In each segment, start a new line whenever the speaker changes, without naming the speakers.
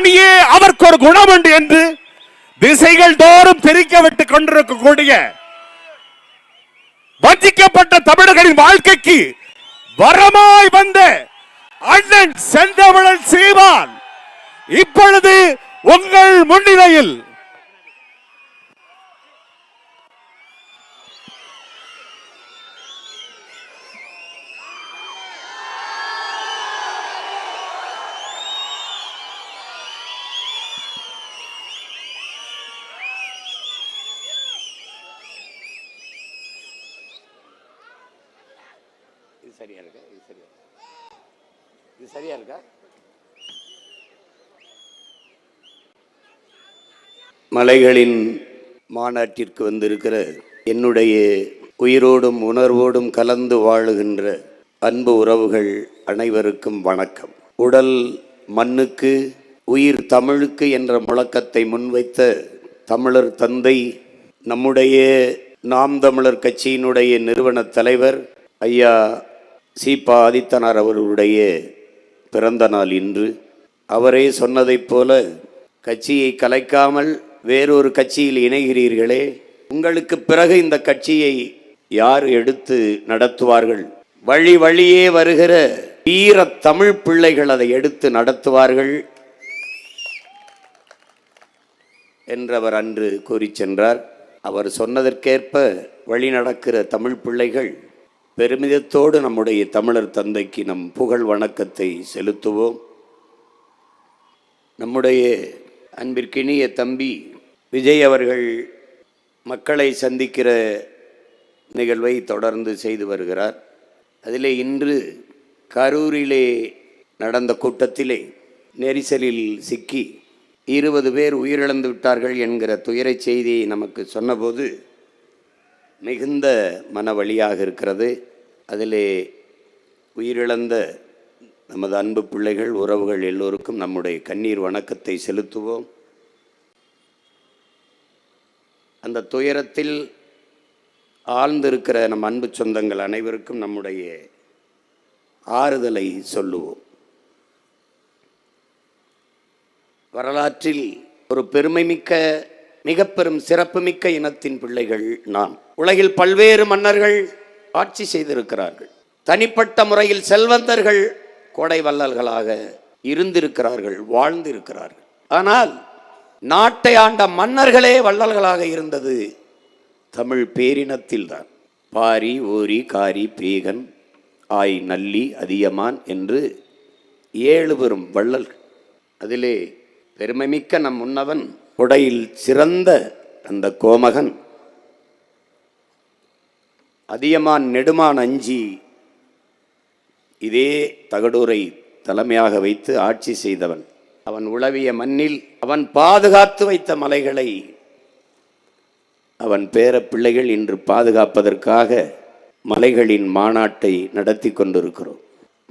சாமியே அவருக்கு ஒரு குணம் உண்டு என்று திசைகள் தோறும் பிரிக்க விட்டுக் கொண்டிருக்கக்கூடிய வஞ்சிக்கப்பட்ட தமிழர்களின் வாழ்க்கைக்கு வரமாய் வந்த அண்ணன் செந்தமிழன் சீமான் இப்பொழுது உங்கள் முன்னிலையில் சரியா இருக்கா? இது சரியா இருக்கா? மலைகளின் மாநாட்டிற்கு வந்திருக்கிற என்னுடைய உயிரோடும் உணர்வோடும் கலந்து வாழுகின்ற அன்பு உறவுகள் அனைவருக்கும் வணக்கம். உடல் மண்ணுக்கு உயிர் தமிழுக்கு என்ற முழக்கத்தை முன்வைத்த தமிழர் தந்தை, நம்முடைய நாம் தமிழர் கட்சியினுடைய நிறுவன தலைவர் ஐயா சீபா ஆதித்தனார் அவர்களுடைய பிறந்த நாள் இன்று. அவரே சொன்னதைப் போல கட்சியை கலைக்காமல் வேறொரு கட்சியில் இணைகிறீர்களே, உங்களுக்கு பிறகு இந்த கட்சியை யார் எடுத்து நடத்துவார்கள்? வழி வழியே வருகிற வீர தமிழ் பிள்ளைகள் அதை எடுத்து நடத்துவார்கள் என்றவர் அன்று கூறி சென்றார். அவர் சொன்னதற்கேற்ப வழி நடக்கிற தமிழ் பிள்ளைகள் பெருமிதத்தோடு நம்முடைய தமிழர் தந்தைக்கு நம் புகழ் வணக்கத்தை செலுத்துவோம். நம்முடைய அன்பிற்கினிய தம்பி விஜய் அவர்கள் மக்களை சந்திக்கிற நிகழ்வை தொடர்ந்து செய்து வருகிறார். அதிலே இன்று கரூரிலே நடந்த கூட்டத்திலே நெரிசலில் சிக்கி 20 பேர் உயிரிழந்து விட்டார்கள் என்கிற துயர செய்தியை நமக்கு சொன்னபோது மிகுந்த மனவழியாக இருக்கிறது. அதிலே உயிரிழந்த நமது அன்பு பிள்ளைகள், உறவுகள் எல்லோருக்கும் நம்முடைய கண்ணீர் வணக்கத்தை செலுத்துவோம். அந்த துயரத்தில் ஆழ்ந்திருக்கிற நம் அன்பு சொந்தங்கள் அனைவருக்கும் நம்முடைய ஆறுதலை சொல்லுவோம். வரலாற்றில் ஒரு பெருமைமிக்க, மிக பெரும் சிறப்புமிக்க இனத்தின் பிள்ளைகள் நாம். உலகில் பல்வேறு மன்னர்கள் ஆட்சி செய்திருக்கிறார்கள். தனிப்பட்ட முறையில் செல்வந்தர்கள் கோடை வள்ளல்களாக இருந்திருக்கிறார்கள், வாழ்ந்திருக்கிறார்கள். ஆனால் நாட்டை ஆண்ட மன்னர்களே வள்ளல்களாக இருந்தது தமிழ் பேரினத்தில்தான். பாரி, ஓரி, காரி, பேகன், ஆய், நல்லி, அதியமான் என்று 7 பெரும் வள்ளல்கள். அதிலே பெருமைமிக்க நம் முன்னவன், கொடையில் சிறந்த அந்த கோமகன், அதியமான் நெடுமான் அஞ்சி இதே தகடூரை தலைமையாக வைத்து ஆட்சி செய்தவன். அவன் உளவிய மண்ணில் அவன் பாதுகாத்து வைத்த மலைகளை அவன் பேர பிள்ளைகள் இன்று பாதுகாப்பதற்காக மலைகளின் மாநாட்டை நடத்தி கொண்டிருக்கிறோம்.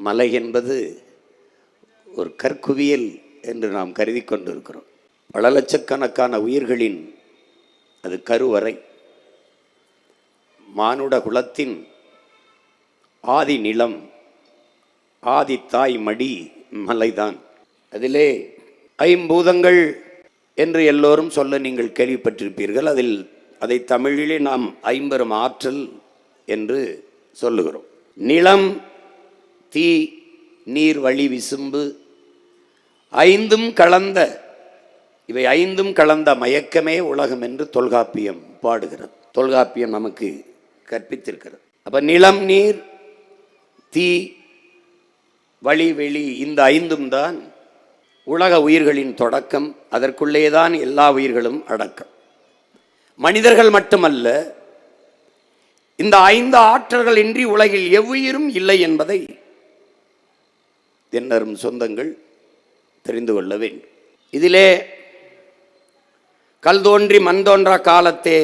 மலை என்பது ஒரு கற்குவியல் என்று நாம் கருதி கொண்டிருக்கிறோம். பல லட்சக்கணக்கான உயிர்களின் அது கருவறை. மானுட குலத்தின் ஆதி நிலம், ஆதி தாய் மடி மலைதான். அதிலே 5 பூதங்கள் என்று எல்லோரும் சொல்ல நீங்கள் கேள்விப்பட்டிருப்பீர்கள். அதை தமிழிலே நாம் 5 பெரும் ஆற்றல் என்று சொல்லுகிறோம். நிலம், தீ, நீர், வழி, விசும்பு, 5ம் கலந்த, இவை 5ம் கலந்த மயக்கமே உலகம் என்று தொல்காப்பியம் பாடுகிறது. தொல்காப்பியம் நமக்கு கற்பித்திருக்கிறது. அப்ப நிலம், நீர், தீ, வழி, வெளி, இந்த 5ம் தான் உலக உயிர்களின் தொடக்கம். அதற்குள்ளேதான் எல்லா உயிர்களும் அடக்கம். மனிதர்கள் மட்டுமல்ல, இந்த 5 ஆற்றல்கள் இன்றி உலகில் எவ்வுயிரும் இல்லை என்பதை என்னரும் சொந்தங்கள் தெரிந்து கொள்ள வேண்டும். இதிலே கல் தோன்றி மண் தோன்றா காலத்தே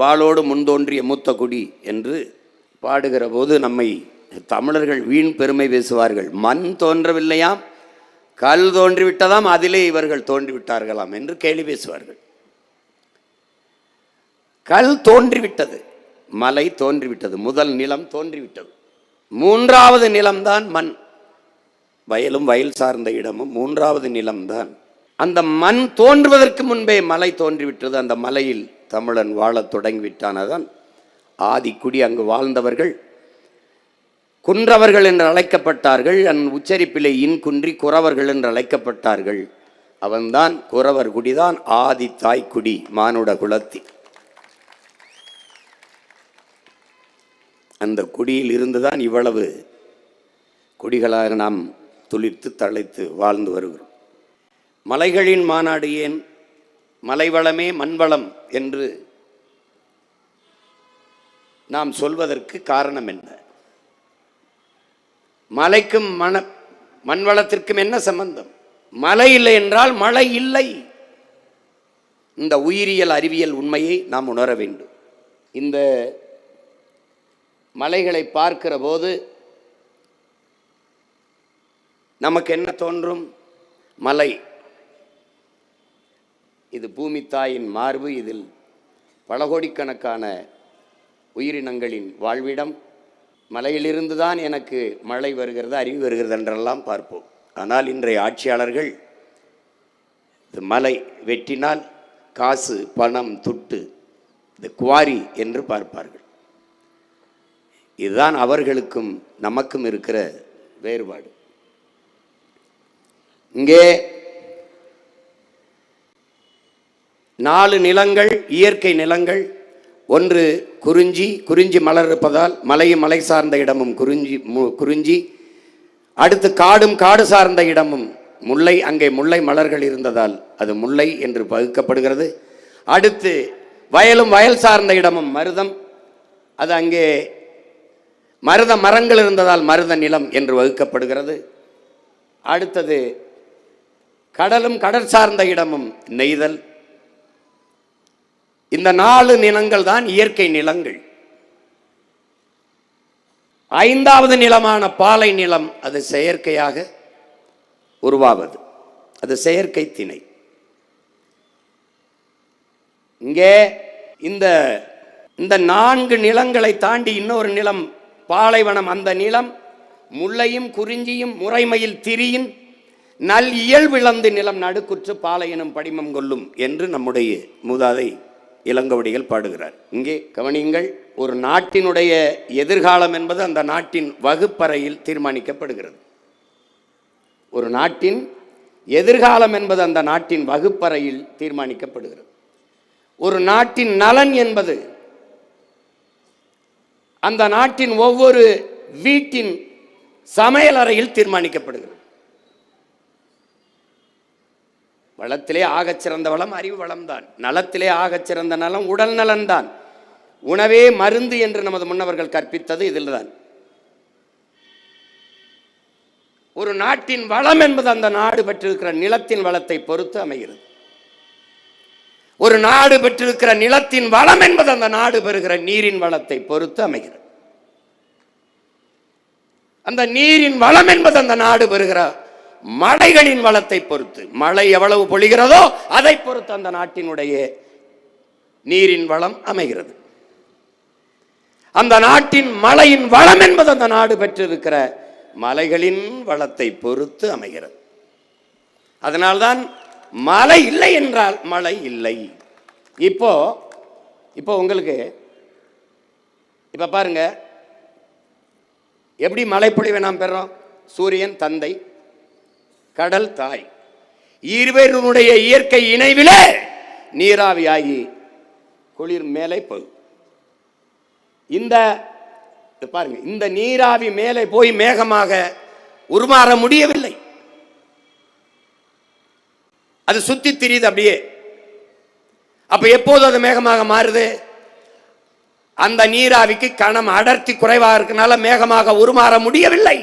வாளோடு முன்தோன்றிய மூத்த குடி என்று பாடுகிற போது நம்மை தமிழர்கள் வீண் பெருமை பேசுவார்கள். மண் தோன்றவில்லையாம், கல் தோன்றிவிட்டதாம், அதிலே இவர்கள் தோன்றிவிட்டார்களாம் என்று கேலி பேசுவார்கள். கல் தோன்றிவிட்டது, மலை தோன்றிவிட்டது, முதல் நிலம் தோன்றிவிட்டது. 3வது நிலம்தான் மண். வயலும் வயல் சார்ந்த இடமும் மூன்றாவது நிலம்தான். அந்த மண் தோன்றுவதற்கு முன்பே மலை தோன்றிவிட்டது. அந்த மலையில் தமிழன் வாழத் தொடங்கிவிட்டானதான் ஆதிக்குடி. அங்கு வாழ்ந்தவர்கள் குன்றவர்கள் என்று அழைக்கப்பட்டார்கள். உச்சரிப்பிலே இன் குன்றி குறவர்கள் என்று அழைக்கப்பட்டார்கள். அவன்தான் குறவர் குடிதான் ஆதி தாய்க்குடி மானுட குலத்தி. அந்த குடியில் இருந்துதான் இவ்வளவு குடிகளாக நாம் துளிர்த்து தழைத்து வாழ்ந்து வருகிறோம். மலைகளின் மாநாடு ஏன், மலைவளமே மண்வளம் என்று நாம் சொல்வதற்கு காரணம் என்ன? மலைக்கும் மண்வளத்திற்கும் என்ன சம்பந்தம்? மலை இல்லை என்றால் மழை இல்லை. இந்த உயிரியல் அறிவியல் உண்மையை நாம் உணர வேண்டும். இந்த மலைகளை பார்க்கிற போது நமக்கு என்ன தோன்றும்? மலை இது பூமி தாயின் மார்பு, இதில் பல கோடிக்கணக்கான உயிரினங்களின் வாழ்விடம். மலையிலிருந்து தான் எனக்கு மழை வருகிறது, அறிவு வருகிறது என்றெல்லாம் பார்ப்போம். ஆனால் இன்றைய ஆட்சியாளர்கள் இது மலை வெட்டினால் காசு பணம் துட்டு இது குவாரி என்று பார்ப்பார்கள். இதுதான் அவர்களுக்கும் நமக்கும் இருக்கிற வேறுபாடு. இங்கே 4 நிலங்கள், இயற்கை நிலங்கள். ஒன்று குறிஞ்சி மலர் இருப்பதால் மலையும் மலை சார்ந்த இடமும் குறிஞ்சி. அடுத்து காடு சார்ந்த இடமும் முல்லை. அங்கே முல்லை மலர்கள் இருந்ததால் அது முல்லை என்று பகுக்கப்படுகிறது. அடுத்து வயலும் வயல் சார்ந்த இடமும் மருதம். அது அங்கே மருத மரங்கள் இருந்ததால் மருத நிலம் என்று வகுக்கப்படுகிறது. அடுத்தது கடலும் கடல் சார்ந்த இடமும் நெய்தல். இந்த 4 நிலங்கள் தான் இயற்கை நிலங்கள். 5வது நிலமான பாலை நிலம் அது செயற்கையாக உருவாவது, அது செயற்கை திணை. இங்கே இந்த 4 நிலங்களை தாண்டி இன்னொரு நிலம் பாலைவனம். அந்த நிலம் முல்லையும் குறிஞ்சியும் முறைமையில் திரியின் நல் இயல்பிழந்து நிலம் நடுக்குற்று பாலையனும் படிமம் கொள்ளும் என்று நம்முடைய மூதாதை இளங்கோவடிகள் பாடுகிறார். இங்கே கவனியுங்கள், ஒரு நாட்டினுடைய எதிர்காலம் என்பது அந்த நாட்டின் வகுப்பறையில் தீர்மானிக்கப்படுகிறது. ஒரு நாட்டின் எதிர்காலம் என்பது அந்த நாட்டின் வகுப்பறையில் தீர்மானிக்கப்படுகிறது. ஒரு நாட்டின் நலன் என்பது அந்த நாட்டின் ஒவ்வொரு வீட்டின் சமையல் அறையில் தீர்மானிக்கப்படுகிறது. வளத்திலே ஆகச்சிறந்த வளம் அறிவு வளம்தான். நலத்திலே ஆகச்சிறந்த நலம் உடல் நலன்தான். உணவே மருந்து என்று நமது முன்னவர்கள் கற்பித்தது இதில்தான். ஒரு நாட்டின் வளம் என்பது அந்த நாடு பெற்றிருக்கிற நிலத்தின் வளத்தை பொறுத்து அமைகிறது. ஒரு நாடு பெற்றிருக்கிற நிலத்தின் வளம் என்பது அந்த நாடு பெறுகிற நீரின் வளத்தை பொறுத்து அமைகிறது. அந்த நீரின் வளம் என்பது அந்த நாடு பெறுகிற மழைகளின் வளத்தை பொறுத்து, மழை எவ்வளவு பொழிகிறதோ அதை பொறுத்து அந்த நாட்டினுடைய நீரின் வளம் அமைகிறது. அந்த நாட்டின் மழையின் வளம் என்பது அந்த நாடு பெற்றிருக்கிற மலைகளின் வளத்தை பொறுத்து அமைகிறது. அதனால்தான் மழை இல்லை என்றால் மழை இல்லை. இப்போ உங்களுக்கு இப்ப பாருங்க, எப்படி மழைப்பொழிவை நாம் பெறோம்? சூரியன் தந்தை, கடல் தாய், இருவருடைய இயற்கை இணைவிலே நீராவியாகி குளிர் மேலே போகும். இந்த பாருங்க, இந்த நீராவி மேலே போய் மேகமாக உருமாற முடியவில்லை. அது சுத்தி திரியுது அப்படியே. அப்ப எப்போது அது மேகமாக மாறுது? அந்த நீராவிக்கு கணம் அடர்த்தி குறைவாக இருக்கனால மேகமாக உருமாற முடியவில்லை.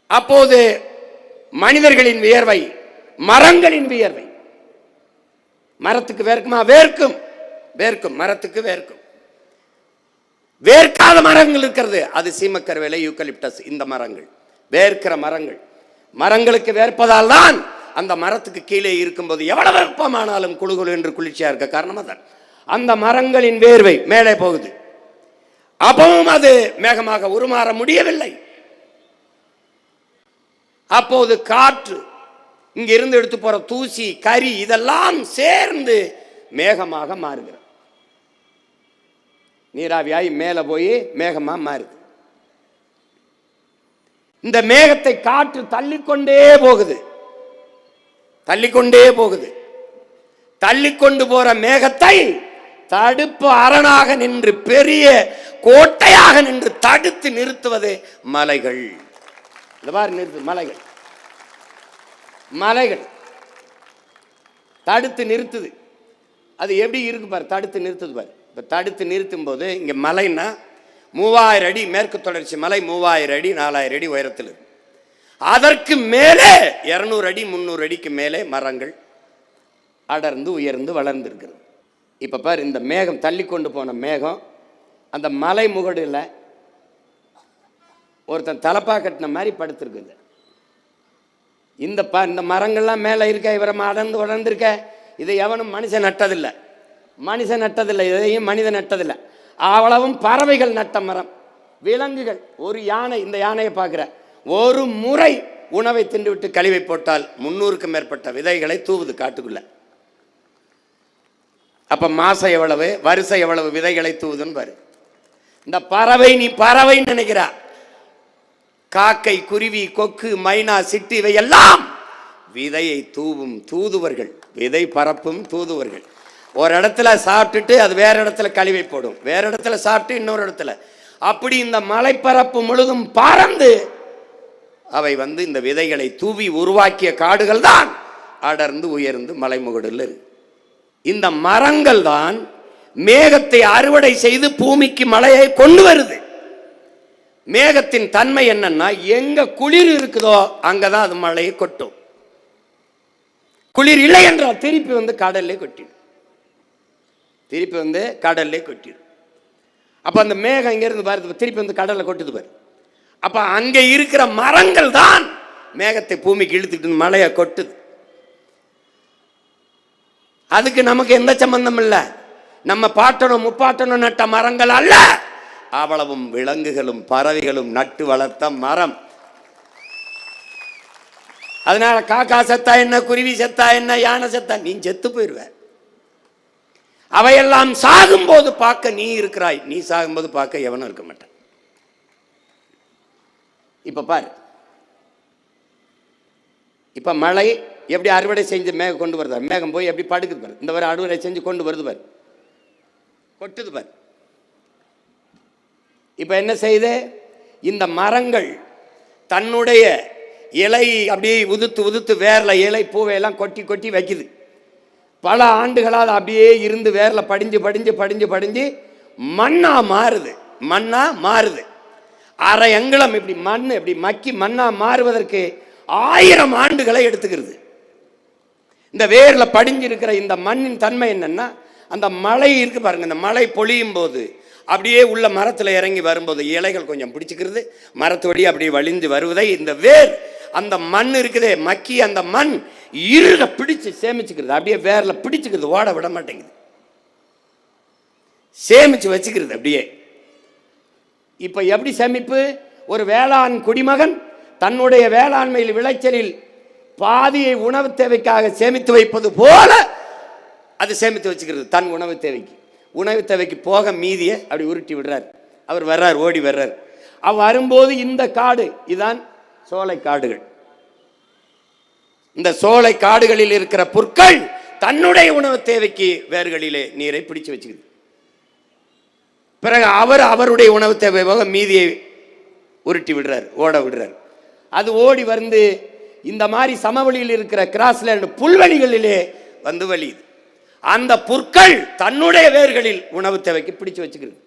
அப்போது மனிதர்களின் வியர்வை, மரங்களின் வியர்வை, மரத்துக்கு வேர்க்குமா? வேர்க்கும், வேர்க்கும், மரத்துக்கு வேர்க்கும். வேர்க்காத மரங்கள் இருக்கிறது, அது சீமக்கருவேலை, யூக்கலிப்டஸ், இந்த மரங்கள் வேர்க்கிற மரங்கள். மரங்களுக்கு வேர்ப்பதால் தான் அந்த மரத்துக்கு கீழே இருக்கும்போது எவ்வளவு வெப்பமானாலும் குளுகுளு என்று குளிர்ச்சியா இருக்க காரணமா தான் அந்த மரங்களின் வேர்வை மேலே போகுது. அப்பவும் அது மேகமாக உருமாற முடியவில்லை. அப்போது காற்று இங்கிருந்து எடுத்து போற தூசி, கரி இதெல்லாம் சேர்ந்து மேகமாக மாறுகிறது. நீராவியாய் மேலே போய் மேகமா மாறுது. இந்த மேகத்தை காற்று தள்ளிக்கொண்டே போகுது, தள்ளிக்கொண்டே போகுது. தள்ளிக்கொண்டு போற மேகத்தை தடுப்பு அரணாக நின்று, பெரிய கோட்டையாக நின்று தடுத்து நிறுத்துவது மலைகள். நிறுத்து மலைகள், மலைகள் தடுத்து நிறுத்துது. அது எப்படி இருக்கு பாரு, தடுத்து நிறுத்துது பாரு. இப்போ தடுத்து நிறுத்தும் போது இங்கே மலைன்னா 3000 அடி மேற்கு தொடர்ச்சி மலை, 3000 அடி 4000 அடி உயரத்தில் இருக்கு. அதற்கு மேலே 200 அடி 300 அடிக்கு மேலே மரங்கள் அடர்ந்து உயர்ந்து வளர்ந்து இருக்கிறது. இப்போ பாரு, இந்த மேகம் தள்ளி கொண்டு போன மேகம் அந்த மலை முகடில் ஒருத்தன் தலப்பா கட்டின மாதிரி படுத்திருக்குது. இந்த மரங்கள்லாம் மேலே இருக்க, இவரை அடர்ந்து வளர்ந்துருக்க, இதை எவனும் மனுஷன் நட்டதில்லை, மனுஷன் நட்டதில்லை, இதையும் மனிதன் நட்டதில்லை. அவ்வளவும் பறவைகள் நட்ட மரம், விலங்குகள். ஒரு யானை, இந்த யானையை பார்க்குற, ஒரு முறை உணவை தின்றுவிட்டு கழிவை போட்டால் 300க்கும் மேற்பட்ட விதைகளை தூவுது காட்டுக்குள்ள. அப்ப மாசம் எவ்வளவு, வருஷம் எவ்வளவு விதைகளை தூவுதுன்னு பாரு. இந்த பறவை, நீ பறவை நினைக்கிறா, காக்கை, குருவி, கொக்கு, மைனா, சிட்டு இவையெல்லாம் விதையை தூவும் தூதுவர்கள், விதை பரப்பும் தூதுவர்கள். ஒரு இடத்துல சாப்பிட்டுட்டு அது வேற இடத்துல கழிவை போடும், வேற இடத்துல சாப்பிட்டு இன்னொரு இடத்துல, அப்படி இந்த மலைப்பரப்பு முழுதும் பறந்து அவை இந்த விதைகளை தூவி உருவாக்கிய காடுகள் தான் அடர்ந்து உயர்ந்து மலைமுகடில் இருக்கு. இந்த மரங்கள் தான் மேகத்தை அறுவடை செய்து பூமிக்கு மழையை கொண்டு வருது. மேகத்தின் தன்மை என்னன்னா, எங்க குளிர் இருக்குதோ அங்கதான் அது மழையை கொட்டும். குளிர் இல்லை என்றால் திருப்பி கடல்லே கொட்டிடும், திருப்பி கடல்லே கொட்டிடும். அப்ப அந்த மேகம் இங்க இருந்து பாரு, திருப்பி கடல்ல கொட்டுது பாரு. அப்ப அங்க இருக்கிற மரங்கள் தான் மேகத்தை பூமிக்கு இழுத்துட்டு மழையை கொட்டுது. அதுக்கு நமக்கு எந்த சம்பந்தம் இல்லை. நம்ம பாட்டனும் முப்பாட்டனும் நட்ட மரங்கள் அல்ல, அவ்வளவும் விலங்குகளும் பறவைகளும் நட்டு வளர்த்த மரம். அதனால காக்கா செத்தா என்ன, குருவி செத்தா என்ன, யானை செத்தா, நீ செத்து போயிருவ. அவையெல்லாம் சாகும் போது பார்க்க நீ இருக்கிறாய், நீ சாகும்போது பார்க்க எவனும் இருக்க மாட்டான். இப்ப பாரு, இப்ப மழை எப்படி அறுவடை செஞ்சு மேகம் கொண்டு வருது, மேகம் போய் எப்படி படுக்குது பாரு. இந்த வரை அறுவடை செஞ்சு கொண்டு வருது பாரு, கொட்டுது பாரு. இப்ப என்ன செய்யுது, இந்த மரங்கள் தன்னுடைய இலை அப்படியே உதுத்து உதுத்து வேர்ல இலை பூவையெல்லாம் கொட்டி கொட்டி வைக்குது. பல ஆண்டுகளால் அப்படியே இருந்து வேர்ல படிஞ்சு படிஞ்சு படிஞ்சு படிஞ்சு மண்ணா மாறுது, மண்ணா மாறுது. அரை அங்குலம் இப்படி மண் இப்படி மக்கி மண்ணா மாறுவதற்கு 1000 ஆண்டுகளை எடுத்துக்கிறது. இந்த வேர்ல படிஞ்சு இருக்கிற இந்த மண்ணின் தன்மை என்னன்னா, அந்த மழை இருக்கு பாருங்க, இந்த மழை பொழியும் போது அப்படியே உள்ள மரத்தில் இறங்கி வரும்போது இலைகள் கொஞ்சம் பிடிச்சிக்கிறது, மரத்து வழி அப்படியே வழிந்து வருவதை இந்த வேர் அந்த மண் இருக்குதே மக்கி, அந்த மண் இருக பிடிச்சு சேமிச்சுக்கிறது, அப்படியே வேர்ல பிடிச்சுக்கிறது, ஓட விட மாட்டேங்குது, சேமிச்சு வச்சுக்கிறது அப்படியே. இப்ப எப்படி சேமிப்பு, ஒரு வேளாண் குடிமகன் தன்னுடைய வேளாண்மையில் விளைச்சலில் பாதியை உணவு தேவைக்காக சேமித்து வைப்பது போல அது சேமித்து வச்சுக்கிறது. தன் உணவு தேவைக்கு, உணவு தேவைக்கு போக மீதியை அப்படி உருட்டி விடுறார். அவர் வர்றார், ஓடி வர்றார். அவர் வரும்போது இந்த காடு இதுதான் சோலை காடுகள். இந்த சோலை காடுகளில் இருக்கிற புற்கள் தன்னுடைய உணவு தேவைக்கு வேர்களிலே நீரை பிடிச்சு வச்சுக்குது. பிறகு அவருடைய உணவு தேவை போக மீதியை உருட்டி விடுறார், ஓட விடுறார். அது ஓடி வந்து இந்த மாதிரி சமவெளியில் இருக்கிற கிராஸ்லேண்ட் புல்வெளிகளிலே வலியுது. அந்த புற்கள் தன்னுடைய வேர்களில் உணவு தேவைக்கு பிடிச்சு வச்சுக்கிறது.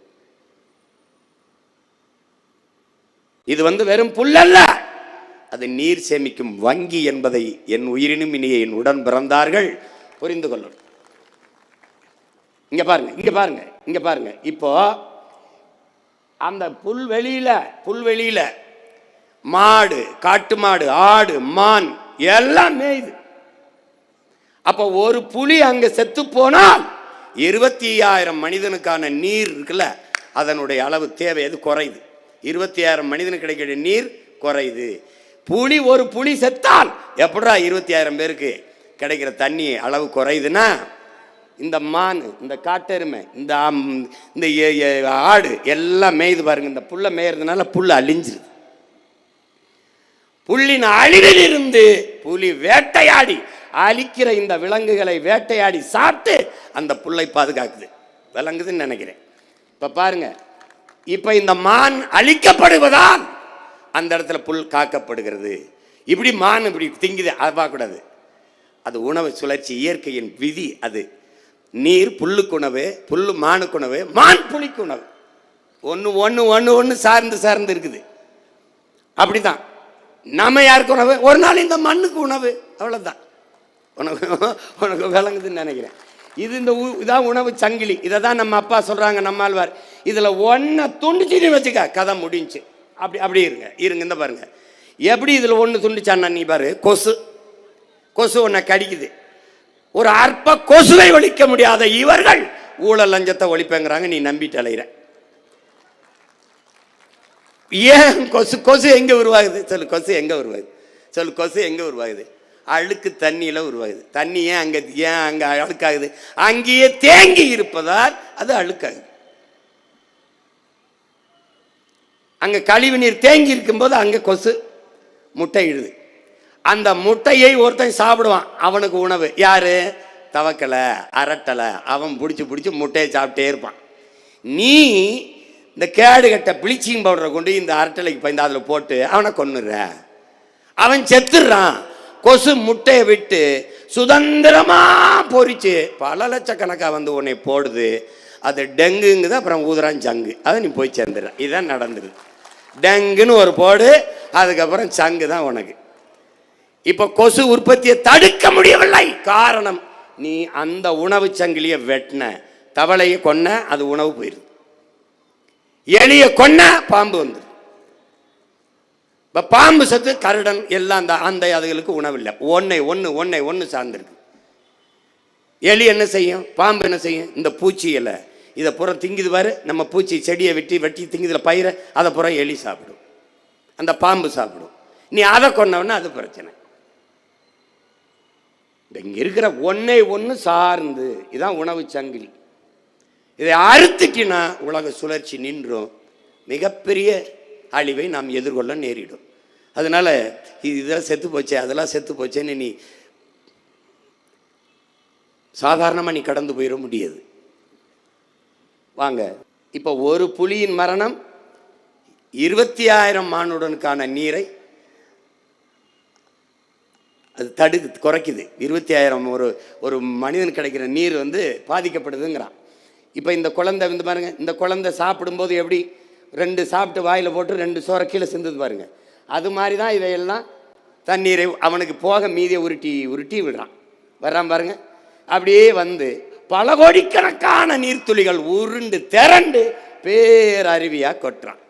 இது வெறும் புல் அல்ல, அது நீர் சேமிக்கும் வங்கி என்பதை என் உயிரினும் இனிய என் உடன் பிறந்தார்கள் புரிந்து கொள்ளணும். இங்க பாருங்க, இங்க பாருங்க, இங்க பாருங்க. இப்போ அந்த புல்வெளியில மாடு, காட்டு மாடு, ஆடு, மான் எல்லாம் மேயுது. அப்ப ஒரு புலி அங்க செத்து போனால் 25,000 மனிதனுக்கான நீர் இருக்குல்ல, அதனுடைய அளவு தேவை அது குறையுது. 25,000 மனிதனுக்கு கிடைக்கிற நீர் குறையுது. ஒரு புலி செத்தால் எப்படா 20,000 பேருக்கு கிடைக்கிற தண்ணி அளவு குறையுதுன்னா, இந்த மான், இந்த காட்டெருமை, இந்த ஆடு எல்லாம் மேய்து பாருங்க. இந்த புல்லை மேயறதுனால புல் அழிஞ்சிருது. புல்லின் அழிவில் இருந்து புலி வேட்டையாடி அழிக்கிற இந்த விலங்குகளை வேட்டையாடி சாப்பிட்டு அந்த புல்லை பாதுகாக்குது. விளங்குதுன்னு நினைக்கிறேன். இப்ப பாருங்க, இப்ப இந்த மான் அழிக்கப்படுவதால் அந்த இடத்துல புல் காக்கப்படுகிறது. இப்படி மான் இப்படி திங்குது, அதை பார்க்கக்கூடாது. அது உணவு சுழற்சி, இயற்கையின் விதி. அது நீர் புல்லுக்கு உணவு, புல்லு மானுக்கு உணவு, மான் புலிக்கு உணவு. ஒன்று ஒன்று ஒன்று ஒன்று சார்ந்து சார்ந்து இருக்குது. அப்படிதான் நம்ம யாருக்கு உணவு? ஒரு நாள் இந்த மண்ணுக்கு உணவு, அவ்வளோதான். உனக்கு விளங்குதுன்னு நினைக்கிறேன். இது இதான் உணவு சங்கிலி. இதை தான் நம்ம அப்பா சொல்கிறாங்க, நம்மாழ்வார். இதில் ஒன்றை துண்டிச்சுன்னு வச்சுக்க, கதை முடிஞ்சு. அப்படி இருங்க இந்த பாருங்க எப்படி இதில் ஒன்று துண்டிச்சான்னா, நீ பாரு, கொசு ஒன்றை கடிக்குது. ஒரு அற்ப கொசுவை ஒழிக்க முடியாத இவர்கள் ஊழல் லஞ்சத்தை ஒழிப்பேங்கிறாங்க. நீ நம்பிட்டு அலைகிற. ஏன் கொசு எங்க உருவாகுது சொல்லு? கொசு எங்க உருவாகுது சொல்லு? கொசு எங்க உருவாகுது? அழுக்கு தண்ணியில உருவாகுது. தண்ணி ஏன் அங்க அழுக்காகுது? அங்கேயே தேங்கி இருப்பதால் அது அழுக்காகுது. அங்க கழிவு நீர் தேங்கி இருக்கும்போது அங்க கொசு முட்டையிடுது. அந்த முட்டையை ஒருத்தன் சாப்பிடுவான், அவனுக்கு உணவு யாரு? தவக்கலை, அரட்டலை. அவன் பிடிச்சி முட்டையை சாப்பிட்டே இருப்பான். நீ இந்த கேடு கட்ட ப்ளீச்சிங் பவுடரை கொண்டு இந்த அரட்டலைக்கு பயந்து அதில் போட்டு அவனை கொன்னுற. அவன் செத்துடுறான். கொசு முட்டையை விட்டு சுதந்திரமா பொறிச்சு பல லட்சக்கணக்காக வந்து உன்னை போடுது. அது டெங்குங்குது. அப்புறம் ஊதுறான் சங்கு. அதை நீ போய் சேர்ந்துடுற. இதுதான் நடந்துருது. டெங்குன்னு ஒரு போடு, அதுக்கப்புறம் சங்கு தான் உனக்கு. இப்ப கொசு உற்பத்தியை தடுக்க முடியவில்லை. காரணம், நீ அந்த உணவு சங்கிலியை வெட்டின. தவளையை கொன்ன, அது உணவு போயிருது. எலியை கொன்ன, பாம்பு வந்து. பாம்பு சத்து, கருடன் எல்லாம் அந்த அதுகளுக்கு உணவு இல்லை. ஒன்னை சார்ந்திருக்கு. எலி என்ன செய்யும்? பாம்பு என்ன செய்யும்? இந்த பூச்சி இலை இதை புறம் திங்குது பாரு. நம்ம பூச்சி செடியை வெட்டி திங்குதுல பயிரை, அதை புறம் எலி சாப்பிடும், அந்த பாம்பு சாப்பிடும். நீ அதை கொன்னவன அது பிரச்சனை. இங்க இருக்கிற ஒன்று சார்ந்து இதான் உணவு சங்கிலி. இதை அறுத்துட்டினா உலக சுழற்சி நின்றும். மிகப்பெரிய அழிவை நாம் எதிர்கொள்ள நேரிடும். அதனால இதெல்லாம் செத்து போச்சே, அதெல்லாம் செத்து போச்சேன்னு நீ சாதாரணமாக நீ கடந்து போயிட முடியாது. வாங்க, இப்போ ஒரு புலியின் மரணம் 20,000 மானுடனுக்கான நீரை அது குறைக்குது. 20,000 ஒரு மனிதன் கிடைக்கிற நீர் வந்து பாதிக்கப்படுதுங்கிறான். இப்போ இந்த குழந்தை வந்து பாருங்க, இந்த குழந்தை சாப்பிடும்போது எப்படி 2 சாப்பிட்டு வாயில் போட்டு 2 சோறை கீழே சிந்துது பாருங்க. அது மாதிரி தான் இதையெல்லாம் தண்ணீரை அவனுக்கு போக மீதியை உருட்டி விடுறான். வர்றான் பாருங்க. அப்படியே வந்து பல கோடிக்கணக்கான நீர்த்துளிகள் உருண்டு திரண்டு பேரருவியாக கொட்டுறான்.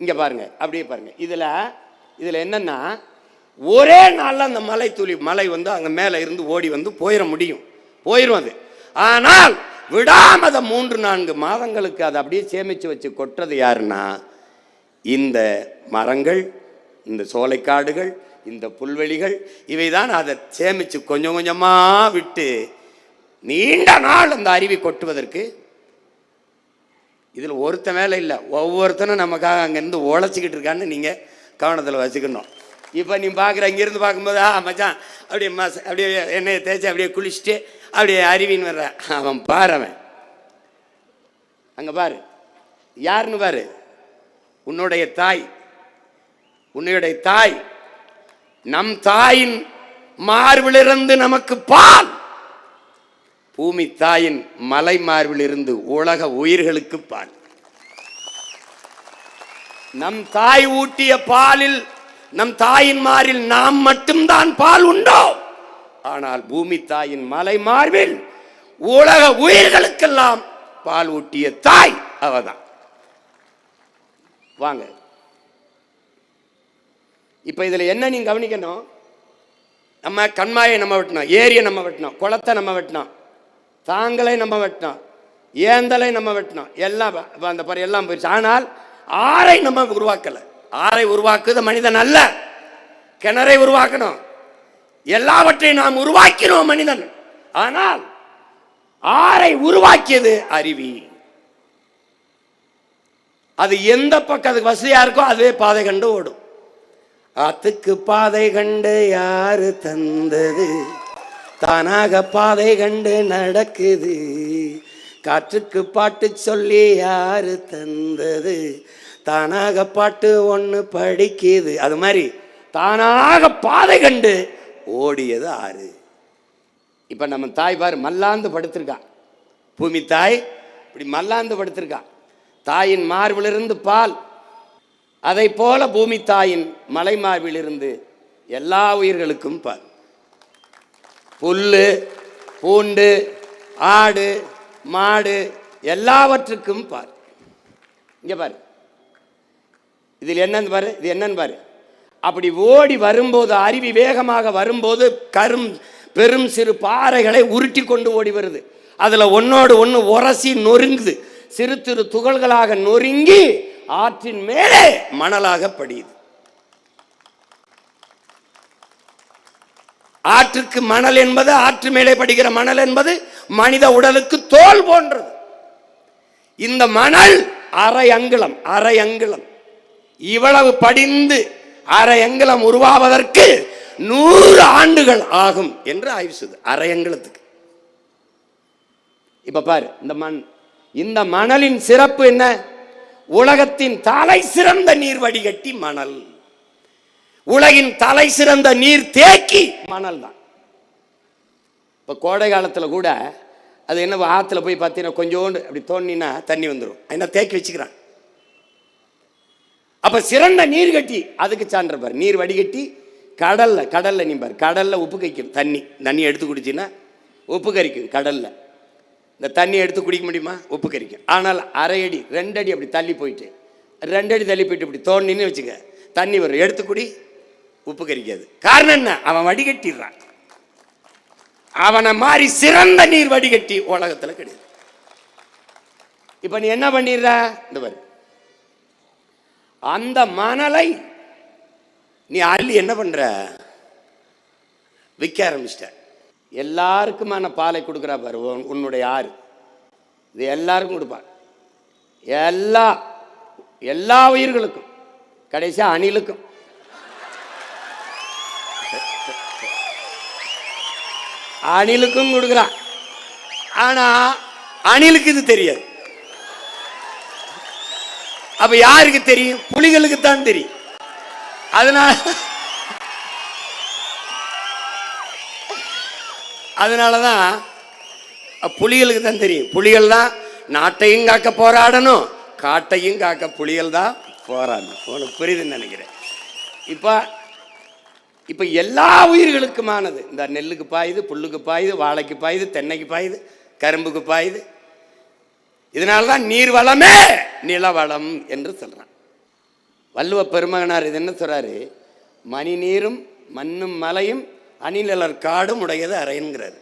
இங்கே பாருங்க, அப்படியே பாருங்க. இதில் என்னன்னா, ஒரே நாளில் அந்த மலை வந்து அங்கே மேலே இருந்து ஓடி வந்து போயிடும் அது. ஆனால் விடாமத 3-4 மாதங்களுக்கு அதை அப்படியே சேமித்து வச்சு கொட்டுறது யாருன்னா, இந்த மரங்கள், இந்த சோலைக்காடுகள், இந்த புல்வெளிகள், இவை தான் அதை சேமித்து கொஞ்சம் கொஞ்சமாக விட்டு நீண்ட நாள் அந்த அருவி கொட்டுவதற்கு. இதில் ஒருத்த மேலே இல்லை, ஒவ்வொருத்தனும் நமக்காக அங்கேருந்து உழைச்சிக்கிட்டு இருக்கான்னு நீங்கள் கவனத்தில் வச்சுக்கணும். இப்போ நீ பார்க்குற, இங்கேருந்து பார்க்கும்போது மச்சான் அப்படியே எண்ணெயை தேய்ச்சி அப்படியே குளிச்சுட்டு அப்படியே அருவின்னு வர்ற அவன் பாருவன். அங்கே பாரு, யாருன்னு பாரு. உன்னுடைய தாய் நம் தாயின் மார்பிலிருந்து நமக்கு பால். பூமி தாயின் மலை மார்பிலிருந்து உலக உயிர்களுக்கு பால். நம் தாய் ஊட்டிய பாலில், நம் தாயின் மாரில் நாம் மட்டும்தான் பால் உண்டோ? ஆனால் பூமி தாயின் மலை மார்பில் உலக உயிர்களுக்கெல்லாம் பால் ஊட்டிய தாய் அவதான். வாங்க, இப்ப இதுல என்ன நீங்க கவனிக்கணும்? நம்ம கண்மாயை நம்ம வெட்டினோம், ஏரியை நம்ம வெட்டினோம், குளத்தை நம்ம வெட்டினோம், தாங்களை நம்ம வெட்டினோம், ஏந்தலை நம்ம வெட்டினோம், எல்லாம் அந்த எல்லாம் போயிடுச்சு. ஆனால் ஆறை நம்ம உருவாக்கலை. ஆறை உருவாக்குவது மனிதன் அல்ல, கிணறை உருவாக்கணும். எல்லாவற்றையும் நாம் உருவாக்கினோம் மனிதன். ஆனால் ஆறை உருவாக்கியது அருவி. அது எந்த பக்கம் அதுக்கு வசதியா இருக்கோ அதுவே பாதை கண்டு ஓடும். ஆத்துக்கு பாதை கண்டு யாரு தந்தது, தானாக பாதை கண்டு நடக்குது. காற்றுக்கு பாட்டு சொல்லி யாரு தந்தது, தானாக பாட்டு ஒன்று படிக்குது. அது மாதிரி தானாக பாதை கண்டு ஓடியது ஆறு. இப்போ நம்ம தாய் பாரு மல்லாந்து படுத்திருக்கா, பூமி தாய் இப்படி மல்லாந்து படுத்திருக்கா. தாயின் மார்பிலிருந்து பால், அதை போல பூமி தாயின் மலை மார்பிலிருந்து எல்லா உயிர்களுக்கும் பால். புல்லு, பூண்டு, ஆடு, மாடு எல்லாவற்றுக்கும் பார். இங்க பாரு, இதில் என்னன்னு பாரு, இது என்னன்னு பாரு. அப்படி ஓடி வரும்போது, அருவி வேகமாக வரும்போது பெரும் சிறு பாறைகளை உருட்டி கொண்டு ஓடி வருது. அதுல ஒன்னோடு ஒன்று உரசி நொறுங்குது. சிறு சிறு துகள்களாக நொறுங்கி ஆற்றின் மேலே மணலாக படியுது. ஆற்றுக்கு மணல் என்பது, ஆற்று மேலே படுகிற மணல் என்பது மனித உடலுக்கு தோல் போன்றது. இந்த மணல் அரை அங்குலம், அரை அங்குலம், இவ்வளவு படிந்து அரை அங்குலம் உருவாவதற்கு 100 ஆண்டுகள் ஆகும் என்று ஆய்வு செய்து. அரை அங்குலத்துக்கு. இப்ப பாரு, இந்த மணலின் சிறப்பு என்ன? உலகத்தின் தலை சிறந்த நீர் வடிகட்டி மணல். உலகின் தலை சிறந்த நீர் தேக்கி மணல் தான். இப்போ கோடை காலத்தில் கூட அது என்ன, ஆற்றுல போய் பார்த்தீங்கன்னா கொஞ்சோண்டு அப்படி தோண்டினா தண்ணி வந்துடும். என்ன தேக்கி வச்சுக்கிறான். அப்போ சிறந்த நீர் கட்டி அதுக்கு சான்ற பாரு. நீர் வடிகட்டி கடல்ல நீ பாரு, கடல்ல உப்பு கரிக்கும். தண்ணி எடுத்து குடிச்சின்னா உப்பு கரிக்கும். கடல்ல இந்த தண்ணி எடுத்து குடிக்க முடியுமா? உப்பு கரிக்கும். ஆனால் அரை அடி 2 அடி அப்படி தள்ளி போயிட்டு, 2 அடி தள்ளி போயிட்டு இப்படி தோண்டின்னு வச்சுக்க, தண்ணி வரும். எடுத்து குடி, உப்பு கரிக்காது. காரணம் என்ன? அவன் வடிகட்டிடுறான். அவனை மாதிரி சிறந்த நீர் வடிகட்டி உலகத்தில் கிடையாது. இப்ப நீ என்ன பண்ணிடுற? இந்த பாரு, அந்த மணலை நீ அள்ளி என்ன பண்ற? விற்க ஆரம்பிச்சிட்ட. எல்லாருக்குமான பாலை கொடுக்குறா பாரு உன்னுடைய ஆறு. இது எல்லாருக்கும் கொடுப்பார். எல்லா உயிர்களுக்கும், கடைசியா அணிலுக்கும். அணிலுக்கும் கொடுக்குறான். ஆனா அணிலுக்கு இது தெரியாது. அப்ப யாருக்கு தெரியும்? புலிகளுக்கு தான் தெரியும். அதனாலதான் புலிகளுக்கு தான் தெரியும். புலிகள் தான் நாட்டையும் காக்க போராடணும், காட்டையும் காக்க புலிகள் தான் போராடணும். உனக்கு புரியுதுன்னு நினைக்கிறேன். இப்ப எல்லா உயிர்களுக்குமானது. இந்த நெல்லுக்கு பாயுது, புல்லுக்கு பாயுது, வாழைக்கு பாயுது, தென்னைக்கு பாயுது, கரும்புக்கு பாயுது. இதனால்தான் நீர் வளமே நிலவளம் என்று சொல்றான் வள்ளுவ பெருமகனார். இது என்ன சொல்றாரு? மணி நீரும் மண்ணும் மலையும் அணிலர் காடும் உடையது அறைங்கிறார்.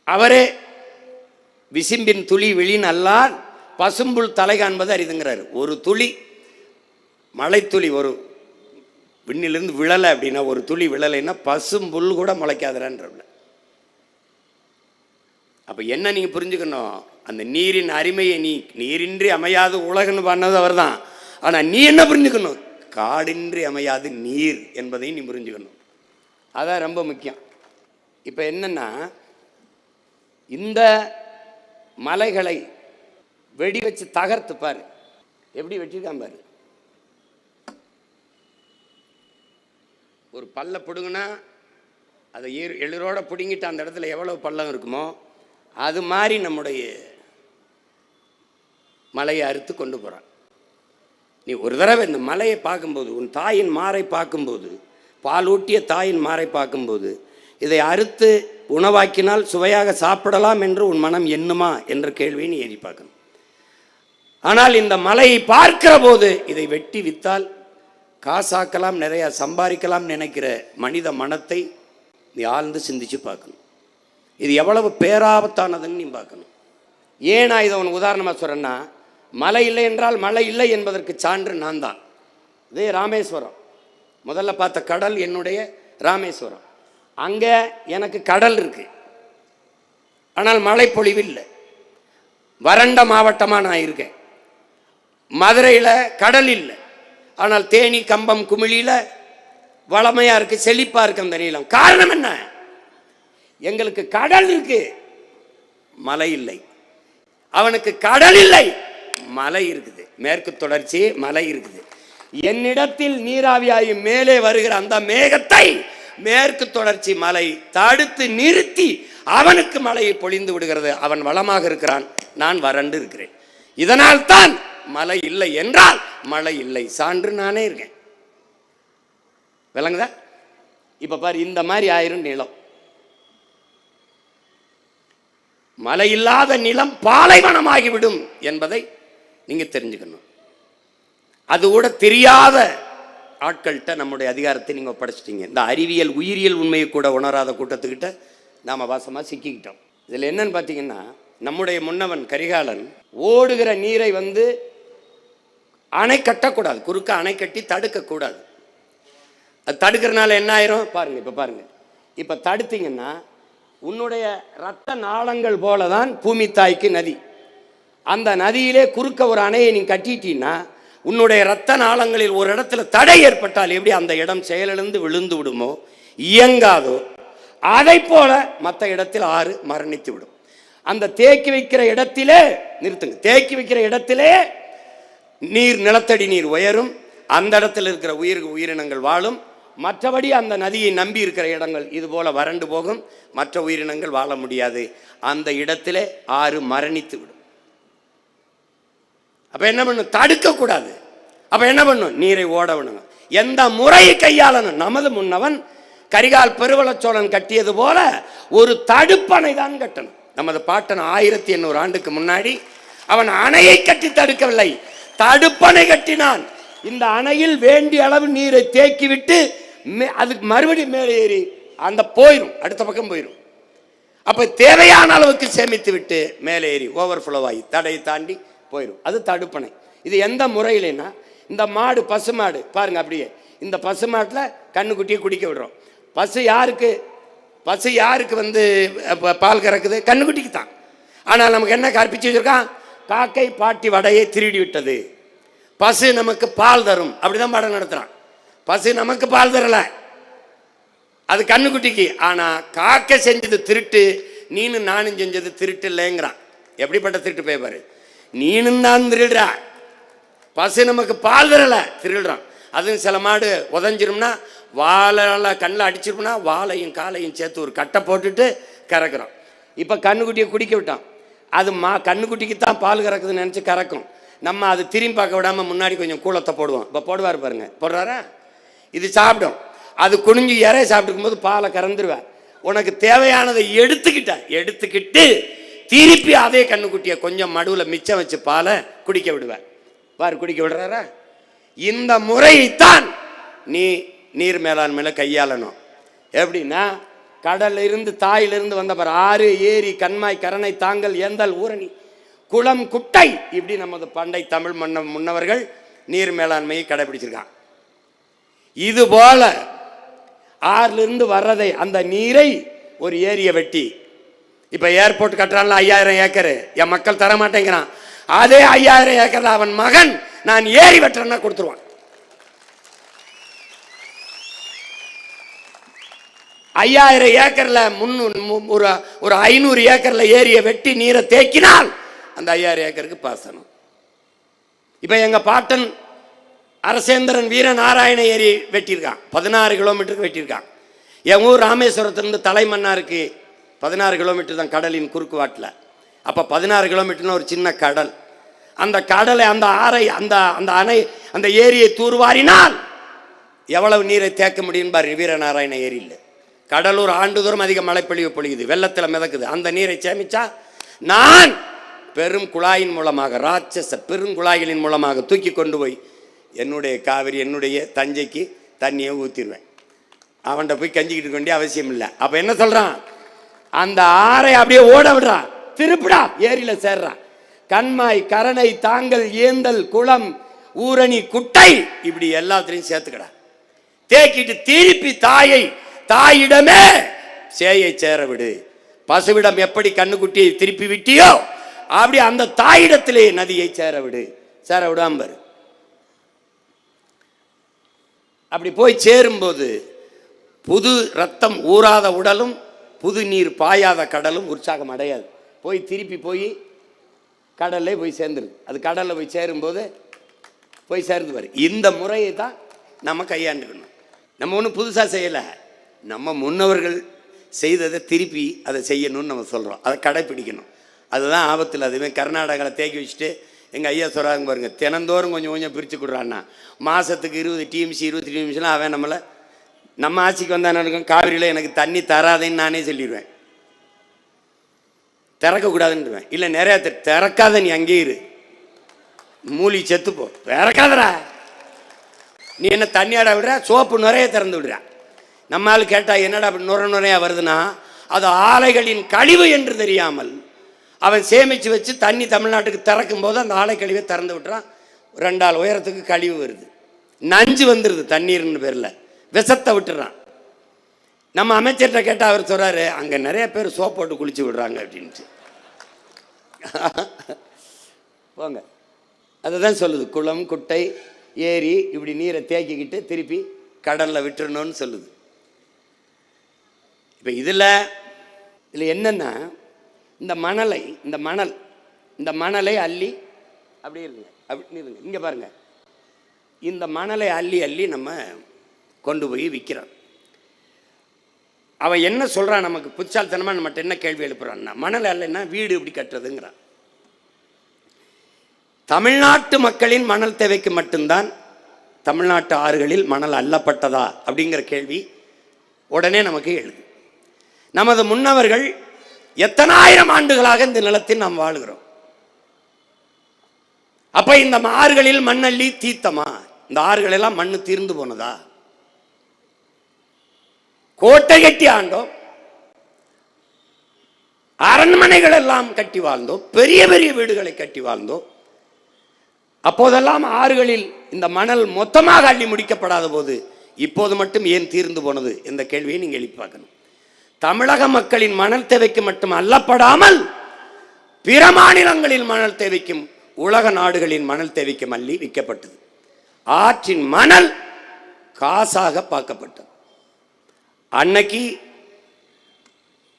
அவரே விசிம்பின் துளி விழின் அல்லால் பசும்புல் தலை காண்பது அரிதுங்கிறார். ஒரு துளி மழை துளி ஒரு விண்ணிலிருந்து விழலை அப்படின்னா, ஒரு துளி விழலைன்னா பசும்புல் கூட முளைக்காதுன்ற. அப்ப என்ன நீங்க புரிஞ்சுக்கணும்? அந்த நீரின் அருமையை, நீரின்றி அமையாது உலகன்னு பண்ணது அவர் தான். ஆனா நீ என்ன புரிஞ்சுக்கணும்? காடின்றி அமையாது நீர் என்பதையும் நீ புரிஞ்சுக்கணும். அதான் ரொம்ப முக்கியம். இப்ப என்னன்னா, இந்த மலைகளை வெடி வச்சு தகர்த்து பாரு, எப்படி வெட்டிருக்கான் பாரு. ஒரு பல்ல பிடுங்கினா அதை எளிரோட பிடுங்கிட்டு அந்த இடத்துல எவ்வளவு பள்ளம் இருக்குமோ அது மாதிரி நம்முடைய மலையை அறுத்து கொண்டு போகிறான். நீ ஒரு தடவை இந்த மலையை பார்க்கும்போது, உன் தாயின் மாரை பார்க்கும்போது, பாலூட்டிய தாயின் மாரை பார்க்கும்போது, இதை அறுத்து உணவாக்கினால் சுவையாக சாப்பிடலாம் என்று உன் மனம் எண்ணுமா என்ற கேள்வியை நீ ஏறி பார்க்கணும். ஆனால் இந்த மலையை பார்க்கிற போது இதை வெட்டி வித்தால் காசாக்கலாம், நிறைய சம்பாதிக்கலாம் நினைக்கிற மனித மனத்தை நீ ஆழ்ந்து சிந்திச்சு பார்க்கணும். இது எவ்வளவு பேராபத்தானதுன்னு நீ பார்க்கணும். ஏன் நான் இதை உனக்கு உதாரணமாக சொல்கிறேன்னா, மழை இல்லை என்றால் மழை இல்லை என்பதற்கு சான்று நான் தான். இதே ராமேஸ்வரம் முதல்ல பார்த்த கடல் என்னுடைய ராமேஸ்வரம். அங்கே எனக்கு கடல் இருக்கு, ஆனால் மழை பொழிவு இல்லை. வறண்ட மாவட்டமாக நான் இருக்கேன். மதுரையில் கடல் இல்லை, ஆனால் தேனி கம்பம் குமிழியில் வளமையாக இருக்கு, செழிப்பாக இருக்கு அந்த நீளம். காரணம் என்ன? எங்களுக்கு கடல் இருக்கு, மழை இல்லை. அவனுக்கு கடல் இல்லை, மலை இருக்குது, மேற்கு தொடர்ச்சி மலை இருக்குது. என்னிடத்தில் நீராவியாகி மேலே வருகிற அந்த மேகத்தை மேற்கு தொடர்ச்சி மலை தடுத்து நிறுத்தி அவனுக்கு மழையை பொழிந்து விடுகிறது. அவன் வளமாக இருக்கிறான், நான் வறண்டு இருக்கிறேன். இதனால் தான் மழை இல்லை என்றால் மழை இல்லை. சான்று நானே இருக்கேன். விளங்குதா? இப்ப பாரு, இந்த மாதிரி ஆயிரும் நிலம். மழை இல்லாத நிலம் பாலைவனமாகிவிடும் என்பதை நீங்க தெரிஞ்சுக்கணும். அது கூட தெரியாத ஆட்கள்கிட்ட நம்முடைய அதிகாரத்தை நீங்க ஒப்படைச்சிட்டீங்க. இந்த அறிவியல் உயிரியல் உண்மையை கூட உணராத கூட்டத்துக்கிட்ட நாம வாசமா சிக்கிக்கிட்டோம். இதுல என்னன்னு பார்த்தீங்கன்னா, நம்முடைய முன்னவன் கரிகாலன் ஓடுகிற நீரை அணை கட்டக்கூடாது, குறுக்க அணை கட்டி தடுக்கக்கூடாது. அது தடுக்கிறனால என்ன ஆயிரும் பாருங்க. இப்ப பாருங்க, இப்ப தடுத்தீங்கன்னா உன்னுடைய இரத்த நாளங்கள் போலதான் பூமி தாய்க்கு நதி. அந்த நதியிலே குறுக்க ஒரு அணையை நீ கட்டிட்டீன்னா உன்னுடைய இரத்த நாளங்களில் ஒரு இடத்துல தடை ஏற்பட்டால் எப்படி அந்த இடம் செயலிழந்து விழுந்து விடுமோ, இயங்காதோ, அதை போல மற்ற இடத்தில் ஆறு மரணித்து விடும். அந்த தேக்கி வைக்கிற இடத்திலே நிறுத்துங்க. தேக்கி வைக்கிற இடத்திலே நீர், நிலத்தடி நீர் உயரும், அந்த இடத்துல இருக்கிற உயிரினங்கள் வாழும். மற்றபடி அந்த நதியை நம்பி இருக்கிற இடங்கள் இது போல வறண்டு போகும், மற்ற உயிரினங்கள் வாழ முடியாது. அந்த இடத்திலே ஆறு மரணித்து விடும். அப்ப என்ன பண்ணும்? தடுக்க கூடாது. அப்ப என்ன பண்ணும்? நீரை ஓட விடணும். எந்த முறையை கையாளணும்? நமது முன்னவன் கரிகால் பெருவளச்சோழன் கட்டியது போல ஒரு தடுப்பணை தான் கட்டணும். நமது பாட்டன் 1800 ஆண்டுக்கு முன்னாடி அவன் அணையை கட்டி தடுக்கவில்லை, தடுப்பணை கட்டினான். இந்த அணையில் வேண்டிய அளவு நீரை தேக்கி விட்டு அதுக்கு மறுபடியும் மேலே ஏறி அந்த போயிடும், அடுத்த பக்கம் போயிடும். அப்ப தேவையான அளவுக்கு சேமித்து விட்டு மேலே ஏறி ஓவர்ஃப்ளோ ஆகி தடையை தாண்டி போயிடும். அது தடுப்பணை. இது எந்த முறையிலனா, இந்த மாடு, பசு மாடு பாருங்க, அப்படியே இந்த பசு மாட்டில் கண்ணுக்குட்டியை குடிக்க விடுறோம். பசு யாருக்கு பால் கறக்குது? கண்ணுக்குட்டிக்கு தான். ஆனால் நமக்கு என்ன கற்பிச்சு வச்சிருக்கான்? காக்கை பாட்டி வடையை திருடி விட்டது, பசு நமக்கு பால் தரும், அப்படிதான் பாடம் நடத்துறான். பசு நமக்கு பால் தரல, அது கண்ணுக்குட்டிக்கு. ஆனா காக்கை செஞ்சது திருட்டு, நீனும் நானும் செஞ்சது திருட்டு இல்லைங்கிறான். எப்படிப்பட்ட திருட்டு பேப்பாரு? நீனும் தான் திருடுற, பசு நமக்கு பால் தரல, திருடுறான். அதுவும் சில மாடு உதஞ்சிரும்னா வாழை கண்ணில் அடிச்சிருப்போம்னா வாழையும் காலையும் சேர்த்து ஒரு கட்டை போட்டுட்டு கறக்குறோம். இப்போ கண்ணுக்குட்டியை குடிக்க விட்டான், அது கண்ணுக்குட்டிக்கு தான் பால் கறக்குதுன்னு நினச்சி கறக்கும். நம்ம அது திரும்பி பார்க்க விடாமல் முன்னாடி கொஞ்சம் கூலத்தை போடுவோம். இப்போ போடுவார் பாருங்க, போடுறாரா? இது சாப்பிடும். அது குனிஞ்சு இறைய சாப்பிட்டுக்கும் போது பாலை கறந்துருவேன். உனக்கு தேவையானதை எடுத்துக்கிட்டு திருப்பி அதே கண்ணுக்குட்டியை கொஞ்சம் மடுவில் மிச்சம் வச்சு பாலை குடிக்க விடுவேன். பாரு, குடிக்க விடுறாரா? இந்த முறையைத்தான் நீ நீர் மேலாண்மையில கையாளணும். எப்படின்னா, கடல்ல இருந்து தாயிலிருந்து வந்த பாரு, ஆறு, ஏரி, கண்மாய், கரணை, தாங்கல், ஏந்தல், ஊரணி, குளம், குட்டை, இப்படி நமது பண்டை தமிழ் முன்னவர்கள் நீர் மேலாண்மையை கடைபிடிச்சிருக்காங்க. இது போல ஆறுல இருந்து வர்றதை, அந்த நீரை ஒரு ஏரியை வெட்டி, இப்ப ஏர்போர்ட் கட்டுறான்ல 5000 ஏக்கர், என் மக்கள் தர மாட்டேங்கிறான். அதே 5000 ஏக்கர் அவன் மகன் நான் ஏரி வெட்டுறேன்னா கொடுத்துருவான். 5000 ஏக்கர்ல ஒரு 500 ஏக்கர்ல ஏரியை வெட்டி நீரை தேக்கினால் அந்த 5000 ஏக்கருக்கு பாசனம். இப்ப எங்க பாட்டன் அரசேந்திரன் வீரநாராயண ஏரி வெட்டியிருக்கான், 16 கிலோமீட்டருக்கு வெட்டியிருக்கான். என் ஊர் ராமேஸ்வரத்திலிருந்து தலைமன்னாருக்கு 16 கிலோமீட்டர் தான் கடலின் குறுக்கு வாட்டில். அப்போ 16 கிலோமீட்டர்னு ஒரு சின்ன கடல். அந்த கடலை, அந்த ஆறை, அந்த அணை, அந்த ஏரியை தூர்வாரினால் எவ்வளவு நீரை தேக்க முடியும் பாரு. வீரநாராயண ஏரியில் கடலூர் ஆண்டுதோறும் அதிக மழைப்பொழிவு பொழியுது, வெள்ளத்தில் மிதக்குது. அந்த நீரை சேமிச்சா நான் பெரும் குழாயின் மூலமாக, ராட்சச பெருங்குழாய்களின் மூலமாக தூக்கி கொண்டு போய் என்னுடைய காவிரி, என்னுடைய தஞ்சைக்கு தண்ணியை ஊற்றிடுவேன். அவன்கிட்ட போய் கஞ்சிக்கிட்டு இருக்க வேண்டிய அவசியம் இல்லை. அப்போ என்ன சொல்கிறான்? அந்த ஆறை அப்படியே ஓட விடுறான், திருப்பிடா ஏரியில் சேர்றான். கண்மாய், கரணை, தாங்கல், ஏந்தல், குளம், ஊரணி, குட்டை, இப்படி எல்லாத்திலையும் சேர்த்துக்கடா. தேக்கிட்டு திருப்பி தாயிடமே சேயை சேர விடு. பசுவிடம் எப்படி கண்ணுக்குட்டியை திருப்பி விட்டியோ அப்படி அந்த தாயிடத்திலே நதியை சேர விடு. சேர விடாம அப்படி போய் சேரும்போது புது ரத்தம் ஊறாத உடலும் புது நீர் பாயாத கடலும் உற்சாகம் அடையாது. திருப்பி போய் கடல்ல போய் சேர்ந்துருது. அது கடல்ல போய் சேரும்போது போய் சேர்ந்து வரும். இந்த முறையை தான் நம்ம கையாண்டுக்கணும். நம்ம ஒன்றும் புதுசாக செய்யலை. நம்ம முன்னவர்கள் செய்ததை திருப்பி அதை செய்யணும்னு நம்ம சொல்கிறோம். அதை கடைப்பிடிக்கணும். அதுதான் ஆபத்தில். அதுவே கர்நாடகாவில் தேக்கி வச்சுட்டு எங்கள் ஐயா சொல்கிறாங்க பாருங்க, தினந்தோறும் கொஞ்சம் கொஞ்சம் பிரித்து கொடுறான்னா மாதத்துக்கு 20 TMC 20 TMCலாம் அவன் நம்மளை நம்ம ஆட்சிக்கு வந்தானே இருக்கும். காவிரியில் எனக்கு தண்ணி தராதேன்னு நானே சொல்லிடுவேன். திறக்கக்கூடாதுன்னுடுவேன். இல்லை நிறையா திறக்காத, நீ அங்கேயே இரு, மூலி செத்துப்போ, திறக்காதரா, நீ என்ன தண்ணியாட விடுற, சோப்பு நிறைய திறந்து விடுற. நம்மால் கேட்டால் என்னடா அப்படி நுரையா வருதுன்னா அது ஆலைகளின் கழிவு என்று தெரியாமல் அவன் சேமித்து வச்சு தண்ணி தமிழ்நாட்டுக்கு திறக்கும் போது அந்த ஆலை கழிவை திறந்து விட்டுறான். 2 ஆள் உயரத்துக்கு கழிவு வருது, நஞ்சு வந்துடுது, தண்ணீர்னு பேரில் விஷத்தை விட்டுறான். நம்ம அமைச்சர்கிட்ட கேட்டால் அவர் சொல்கிறாரு, அங்கே நிறைய பேர் சோப் போட்டு குளிச்சு விடுறாங்க அப்படின்ட்டு. போங்க, அதுதான் சொல்லுது. குளம், குட்டை, ஏரி இப்படி நீரை தேக்கிக்கிட்டு திருப்பி கடலில் விட்டுறணும்னு சொல்லுது. இப்போ இதில் என்னென்னா இந்த மணலை அள்ளி அப்படி இருங்க, அப்படி இருங்க, இங்கே பாருங்கள், இந்த மணலை அள்ளி நம்ம கொண்டு போய் விற்கிறோம். அவன் என்ன சொல்கிறான், நமக்கு புத்தால்தனமாக நம்மகிட்ட என்ன கேள்வி எழுப்புறான்னா, மணல் அல்லைன்னா வீடு இப்படி கட்டுறதுங்கிறான். தமிழ்நாட்டு மக்களின் மணல் தேவைக்கு மட்டும்தான் தமிழ்நாட்டு ஆறுகளில் மணல் அள்ளப்பட்டதா அப்படிங்கிற கேள்வி உடனே நமக்கு எழுது. நமது முன்னவர்கள் எத்தனாயிரம் ஆண்டுகளாக இந்த நிலத்தில் நாம் வாழ்கிறோம். அப்ப இந்த ஆறுகளில் மண்ணள்ளி தீர்த்தமா? இந்த ஆறுகள் எல்லாம் மண்ணு தீர்ந்து போனதா? கோட்டை கட்டி ஆண்டோம், அரண்மனைகள் எல்லாம் கட்டி வாழ்ந்தோம், பெரிய பெரிய வீடுகளை கட்டி வாழ்ந்தோம். அப்போதெல்லாம் ஆறுகளில் இந்த மணல் மொத்தமாக அள்ளி முடிக்கப்படாத போது இப்போது மட்டும் ஏன் தீர்ந்து போனது என்ற கேள்வியை நீங்கள் எழுப்பி பார்க்கணும். தமிழக மக்களின் மணல் தேவைக்கு மட்டும் அள்ளப்படாமல் பிற மாநிலங்களின் மணல் தேவைக்கும் உலக நாடுகளின் மணல் தேவைக்கும் அள்ளி விற்கப்பட்டது. ஆற்றின் மணல் காசாக பார்க்கப்பட்டது. அன்னைக்கு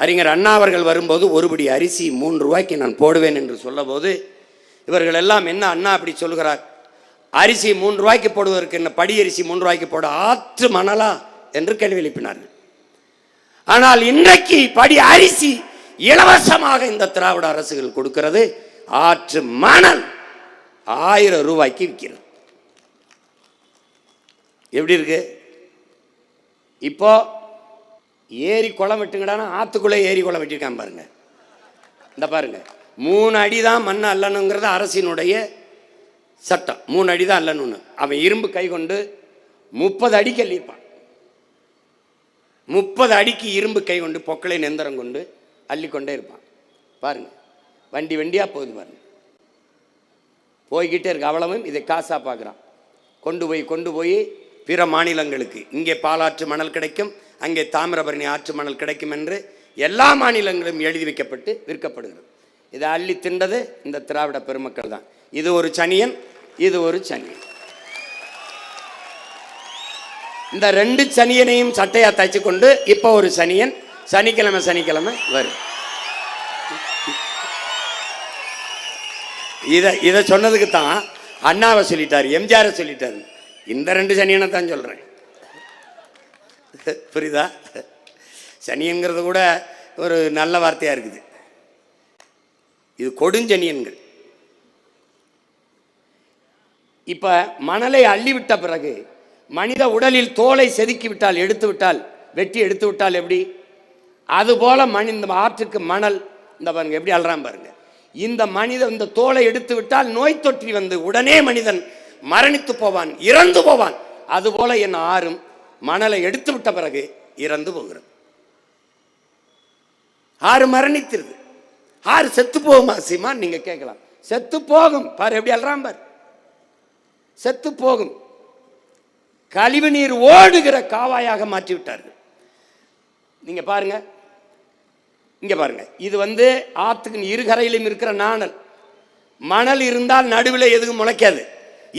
அறிஞர் அண்ணா அவர்கள் வரும்போது ஒருபடி அரிசி 3 ரூபாய்க்கு நான் போடுவேன் என்று சொல்ல போது இவர்கள் எல்லாம் என்ன அண்ணா அப்படி சொல்கிறார், அரிசி 3 ரூபாய்க்கு போடுவதற்கு என்ன படி அரிசி 3 ரூபாய்க்கு போட ஆற்று மணலா என்று கேள்வி எழுப்பினார்கள். ஆனால் இன்றைக்கு படி அரிசி இலவசமாக இந்த திராவிட அரசுகள் கொடுக்கிறது. ஆற்று மணல் 1000 ரூபாய்க்கு விற்கிறது. எப்படி இருக்கு? இப்போ ஏரி குளம் வெட்டுங்கடானா ஆத்துக்குள்ளே ஏரி குளம் வெட்டிருக்கான் பாருங்க. இந்த பாருங்க, 3 அடி தான் மண் அல்லணுங்கிறது அரசினுடைய சட்டம். 3 அடி தான் அல்லணும்னு. அவன் இரும்பு கை கொண்டு 30 அடிக்கு அள்ளிப்பான். 30 அடிக்கு இரும்பு கை கொண்டு பொக்களை நெந்தரம் கொண்டு அள்ளிக்கொண்டே இருப்பான். பாருங்க, வண்டியா போகுது பாருங்க, போய்கிட்டே இருக்கு. அவ்வளவும் இதை காசா பார்க்குறான். கொண்டு போய் பிற மாநிலங்களுக்கு, இங்கே பாலாற்று மணல் கிடைக்கும், அங்கே தாமிரபரணி ஆற்று மணல் கிடைக்கும் என்று எல்லா மாநிலங்களும் எழுதி வைக்கப்பட்டு விற்கப்படுகிறது. இதை அள்ளி திண்டது இந்த திராவிட பெருமக்கள் தான். இது ஒரு சனியன், இது ஒரு சனியன். இந்த 2 சனியனையும் சட்டையா தச்சு கொண்டு இப்போ ஒரு சனியன் சனிக்கிழமை வரும். இதை சொன்னதுக்கு தான் அண்ணாவை சொல்லிட்டாரு, எம்ஜிஆரை சொல்லிட்டாரு. இந்த 2 சனியனை தான் சொல்றேன். புரியுதா? சனியன்கிறது கூட ஒரு நல்ல வார்த்தையா இருக்குது. இது கொடுஞ்சனியன்கள். இப்ப மணலை அள்ளிவிட்ட பிறகு மனித உடலில் தோலை செதுக்கி விட்டால், வெட்டி எடுத்து விட்டால் எப்படி? அதுபோல இந்த ஆற்றுக்கு மணல் இந்த பாருங்க எப்படி அல்றான் பாருங்க. இந்த தோலை எடுத்து விட்டால் நோய் தொற்றி வந்து உடனே மனிதன் மரணித்து போவான், இறந்து போவான். அதுபோல என் ஆறும் மணலை எடுத்து விட்ட பிறகு இறந்து போகிறது. ஆறு மரணித்திருது. ஆறு செத்து போகுமா சீமா? நீங்க கேட்கலாம். செத்து போகும். பாரு எப்படி அல்றாம் பாரு, செத்து போகும். கழிவு நீர் ஓடுகிற காவாயாக மாற்றி விட்டார்கள். நீங்க பாருங்க, இங்க பாருங்க, இது ஆத்துக்கு இருகரையிலும் இருக்கிற நாணல். மணல் இருந்தால் நடுவில் எதுவும் முளைக்காது,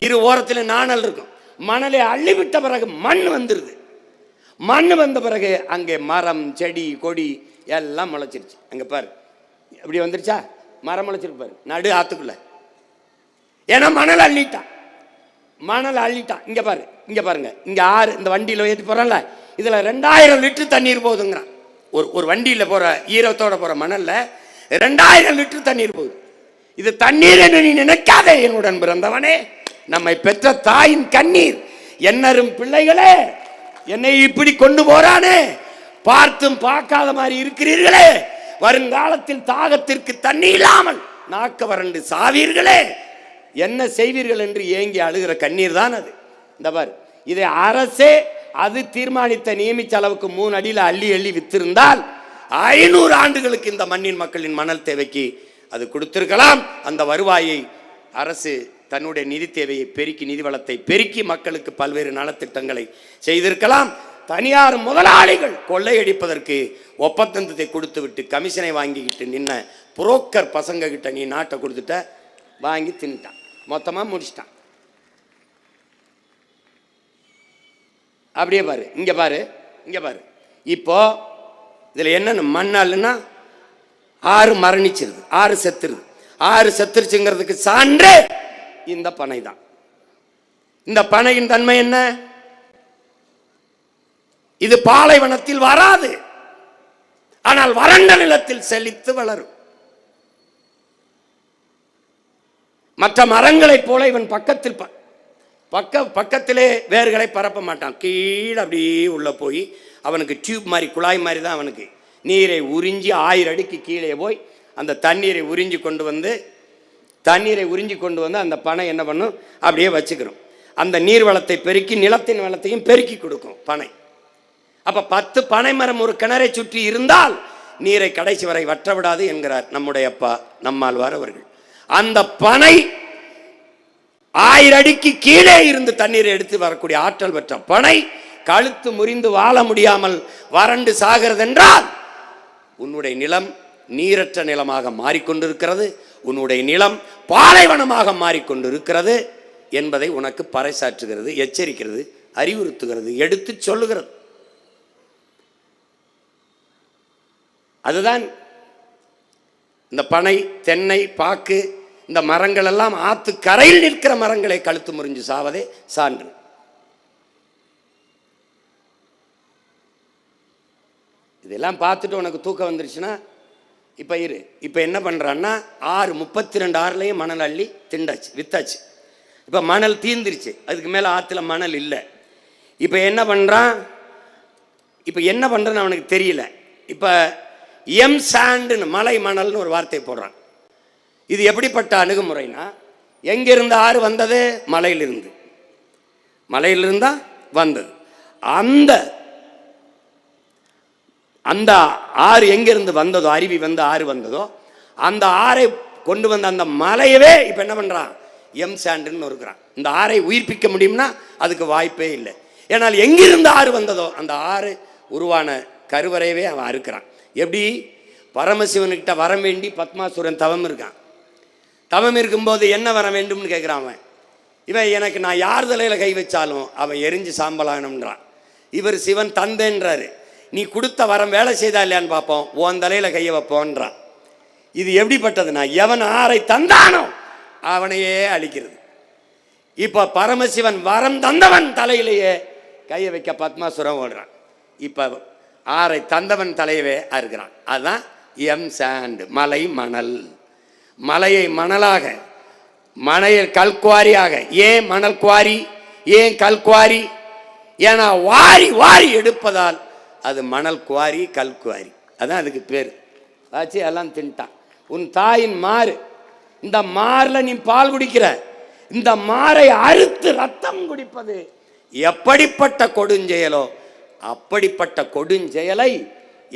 இரு ஓரத்தில் நாணல் இருக்கும். மணலை அள்ளிவிட்ட பிறகு மண் வந்துருது. மண் வந்த பிறகு அங்கே மரம் செடி கொடி எல்லாம் முளைச்சிருச்சு. அங்க பாரு அப்படி வந்துருச்சா, மரம் முளைச்சிருக்கு பாரு நடு ஆத்துக்குள்ள. ஏன்னா மணல் அள்ளிட்டான், மணல் அள்ளிட்டான். இங்க பாரு, இங்க பாருங்க, இங்க ஆறு இந்த வண்டியில் ஏற்றி போறோம்ல, இதுல 2000 லிட்டர் தண்ணீர் போகுதுங்கிறான். ஒரு வண்டியில் போற ஈரத்தோட போற மணல்ல 2000 லிட்டர் தண்ணீர் போகுது. இது தண்ணீர் என்று நீ நினைக்காதே என்னுடன் பிறந்தவனே, நம்மை பெற்ற தாயின் கண்ணீர். என்னரும் பிள்ளைகளே, என்னை இப்படி கொண்டு போறானே, பார்த்தும் பார்க்காத மாதிரி இருக்கிறீர்களே, வருங்காலத்தில் தாகத்திற்கு தண்ணி இல்லாமல் நாக்க வறண்டு சாவீர்களே, என்ன செய்வீர்கள் என்று ஏங்கி அழுகிற கண்ணீர் தான் அது. இந்த பார், இதை அரசே அது தீர்மானித்த நியமிச்ச அளவுக்கு 3 அடியில் அள்ளி அள்ளி வித்திருந்தால் 500 ஆண்டுகளுக்கு இந்த மண்ணின் மக்களின் மணல் தேவைக்கு அது கொடுத்திருக்கலாம். அந்த வருவாயை அரசு தன்னுடைய நிதி தேவையை பெருக்கி, நிதி வளத்தை பெருக்கி மக்களுக்கு பல்வேறு நலத்திட்டங்களை செய்திருக்கலாம். தனியார் முதலாளிகள் கொள்ளையடிப்பதற்கு ஒப்பந்தத்தை கொடுத்து விட்டு கமிஷனை வாங்கிக்கிட்டு நின்ன புரோக்கர் பசங்க கிட்ட நீ நாட்டை கொடுத்துட்ட, வாங்கி தின்னுட்டான், மொத்தமா முடிச்சிட்டான். அப்படியே பாரு, இங்க பாரு, இங்க பாரு. இப்போ இதுல என்ன மண்ணாலுன்னா 6 மரணிச்சிருது, 6 செத்துருது. 6 செத்துருச்சுங்கிறதுக்கு சான்று இந்த பனை தான். இந்த பனையின் தன்மை என்ன? இது பாலைவனத்தில் வராது, ஆனால் வறண்ட நிலத்தில் செழித்து வளரும். மற்ற மரங்களைப் போல இவன் பக்கத்திலே வேர்களை பரப்ப மாட்டான். கீழே அப்படியே உள்ள போய் அவனுக்கு டியூப் மாதிரி, குழாய் மாதிரி தான் அவனுக்கு நீரை உறிஞ்சி 1000 அடிக்கு கீழே போய் அந்த தண்ணீரை உறிஞ்சி கொண்டு வந்து அந்த பனை என்ன பண்ணும், அப்படியே வச்சுக்கிறோம். அந்த நீர் வளத்தை பெருக்கி நிலத்தின் வளத்தையும் பெருக்கி கொடுக்கும் பனை. அப்ப 10 பனை மரம் ஒரு கிணறை சுற்றி இருந்தால் நீரை கடைசி வரை வற்ற விடாது என்கிறார் நம்முடைய அப்பா நம்மாழ்வார் அவர்கள். அந்த பனை 1000 அடிக்கு கீழே இருந்து தண்ணீரை எடுத்து வரக்கூடிய ஆற்றல் பெற்ற பனை கழுத்து முறிந்து வாழ முடியாமல் வறண்டு சாகிறது என்றால் உன்னுடைய நிலம் நீரற்ற நிலமாக மாறிக்கொண்டிருக்கிறது, உன்னுடைய நிலம் பாலைவனமாக மாறிக்கொண்டிருக்கிறது என்பதை உனக்கு பறைசாற்றுகிறது, எச்சரிக்கிறது, அறிவுறுத்துகிறது, எடுத்து சொல்லுகிறது. அதுதான் இந்த பனை, தென்னை, பாக்கு, இந்த மரங்கள் எல்லாம் ஆத்து கரையில் நிற்கிற மரங்களை கழுத்து முறிஞ்சு சாவதே சான்று. இதெல்லாம் பார்த்துட்டு உனக்கு தூக்கம் வந்துருச்சுன்னா இப்போ என்ன பண்ணுறான்னா 32 ஆறுலையும் மணல் அள்ளி திண்டாச்சு, வித்தாச்சு. இப்போ மணல் தீந்துருச்சு, அதுக்கு மேலே ஆற்றுல மணல் இல்லை. இப்போ என்ன பண்ணுறன்னு அவனுக்கு தெரியல. இப்போ எம் சாண்டுன்னு மலை மணல்னு ஒரு வார்த்தை போடுறான். இது எப்படிப்பட்ட அணுகுமுறைனா, எங்கிருந்து ஆறு வந்தது? மலையிலிருந்தா வந்தது. அந்த ஆறு எங்கிருந்து வந்ததோ, அருவி வந்து ஆறு வந்ததோ, அந்த ஆறை கொண்டு வந்த அந்த மலையவே இப்போ என்ன பண்ணுறான், எம் சாண்டுன்னு இருக்கிறான். இந்த ஆறை உயிர்ப்பிக்க முடியும்னா அதுக்கு வாய்ப்பே இல்லை. ஏன்னால் எங்கிருந்து ஆறு வந்ததோ அந்த ஆறு உருவான கருவறையவே அவன் அறுக்கிறான். எப்படி? பரமசிவன்கிட்ட வரம் வேண்டி பத்மாசுரன் தவம் இருக்கான். தவம் இருக்கும்போது என்ன வர வேண்டும்னு கேட்குறான் அவன். இவன் எனக்கு நான் யார் தலையில் கை வச்சாலும் அவன் எரிஞ்சு சாம்பலானம்ன்றான். இவர் சிவன் தந்தேன்றாரு. நீ கொடுத்த வரம் வேலை செய்தா இல்லையான்னு பார்ப்போம், உன் தலையில் கையை வைப்போன்றான். இது எப்படிப்பட்டதுன்னா, எவன் ஆரை தந்தானோ அவனையே அழிக்கிறது. இப்போ பரமசிவன் வரம் தந்தவன் தலையிலேயே கையை வைக்க பத்மாசுரம் ஓடுறான். இப்போ ஆரை தந்தவன் தலையவே அறுக்கிறான். அதுதான் எம் சாண்ட், மலை மணல். மலையை மணலாக, மலையை கல்குவாரியாக. ஏன் மணல் குவாரி, ஏன் கல்குவாரி? ஏன்னா வாரி வாரி எடுப்பதால் அது மணல் குவாரி, கல்குவாரி. அதான் அதுக்கு பேர். ஆச்சு, எல்லாம் தின்ட்டான். உன் தாயின் மாறு, இந்த மாறில் நீ பால் குடிக்கிற, இந்த மாறை அறுத்து ரத்தம் குடிப்பது எப்படிப்பட்ட கொடுஞ்செயலோ அப்படிப்பட்ட கொடுஞ்செயலை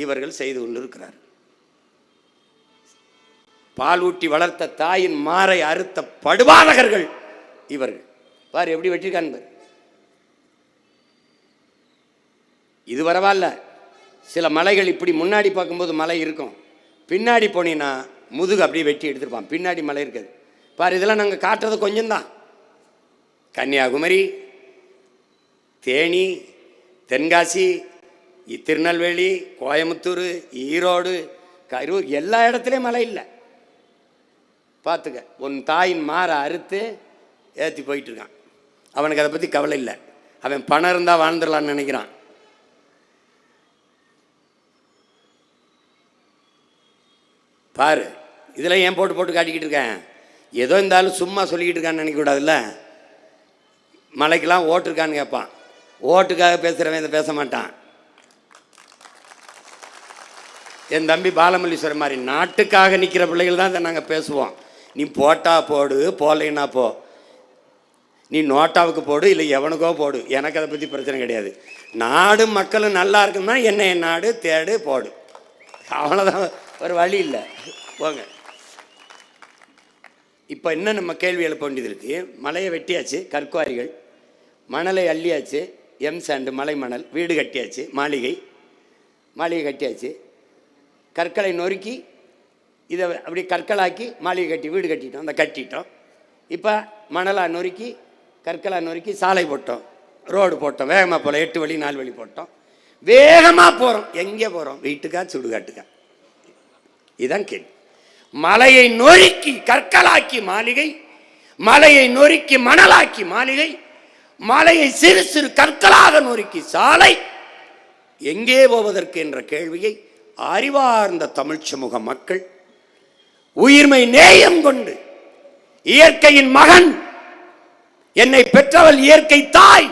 இவர்கள் செய்து கொண்டிருக்கிறார். பால் ஊட்டி வளர்த்த தாயின் மாரை அறுத்த படுபாதகர்கள் இவர்கள். பாரு எப்படி வெட்டிருக்கான். இது பரவாயில்ல. சில மலைகள் இப்படி முன்னாடி பார்க்கும்போது மலை இருக்கும், பின்னாடி போனீங்கன்னா முதுகு அப்படியே வெட்டி எடுத்துருப்பான், பின்னாடி மலை இருக்காது. பாரு இதெல்லாம் நாங்கள் காட்டுறது கொஞ்சம்தான். கன்னியாகுமரி, தேனி, தென்காசி, திருநெல்வேலி, கோயம்புத்தூர், ஈரோடு, கரூர் எல்லா இடத்துலையும் மழை இல்லை. பார்த்துக்க, உன் தாயின் மாரை அறுத்து ஏற்றி போயிட்டு இருக்கான். அவனுக்கு அதை பற்றி கவலை இல்லை. அவன் பணம் இருந்தால் வாழ்ந்துடலான்னு நினைக்கிறான். பாரு இதில் ஏன் போட்டு போட்டு காட்டிக்கிட்டு இருக்கேன். ஏதோ இருந்தாலும் சும்மா சொல்லிக்கிட்டு இருக்கான்னு நினைக்கக்கூடாதுல்ல. மலைக்கெல்லாம் ஓட்டு இருக்கான்னு கேட்பான். ஓட்டுக்காக பேசுகிறவன் இதை பேச மாட்டான். என் தம்பி பாலமல்லீஸ்வரர் மாதிரி நாட்டுக்காக நிற்கிற பிள்ளைகள் தான் இதை நாங்கள் பேசுவோம். நீ போட்டா போடு, போடலைன்னா போ. நீ நோட்டாவுக்கு போடு, இல்லை எவனுக்கோ போடு, எனக்கு அதை பற்றி பிரச்சனை கிடையாது. நாடும் மக்களும் நல்லா இருக்குன்னா என்ன என் நாடு தேடு போடு, அவ்வளோதான். ஒரு வழி இல்லை, போங்க. இப்போ என்ன நம்ம கேள்வி எழுப்ப வேண்டியது இருக்குது. மலையை வெட்டியாச்சு, கற்குவாரிகள், மணலை அள்ளியாச்சு, சாண்டு மலை மணல், வீடு கட்டியாச்சு, மாளிகை கட்டியாச்சு, கற்களை நொறுக்கி இதை அப்படி கற்களாக்கி மாளிகை கட்டி வீடு கட்டிட்டோம், அந்த கட்டிட்டோம். இப்போ மணலாக நொறுக்கி கற்களாக நொறுக்கி சாலை போட்டோம், ரோடு போட்டோம், வேகமாக போகலாம், 8 வழி 4 வழி போட்டோம், வேகமாக போகிறோம். எங்கே போகிறோம்? வீட்டுக்கா சுடுகாட்டுக்கா? இதுதான் கேள்வி. மலையை நொறுக்கி கற்களாக்கி மாளிகை, மலையை நொறுக்கி மணலாக்கி மாளிகை, மலையை சிறு சிறு கற்களாக நொறுக்கி சாலை, எங்கே போவதற்கு என்ற கேள்வியை அறிவார்ந்த தமிழ் சமூக மக்கள் உயிர்மை நேயம் கொண்டு, இயற்கையின் மகன், என்னை பெற்றவள் இயற்கை தாய்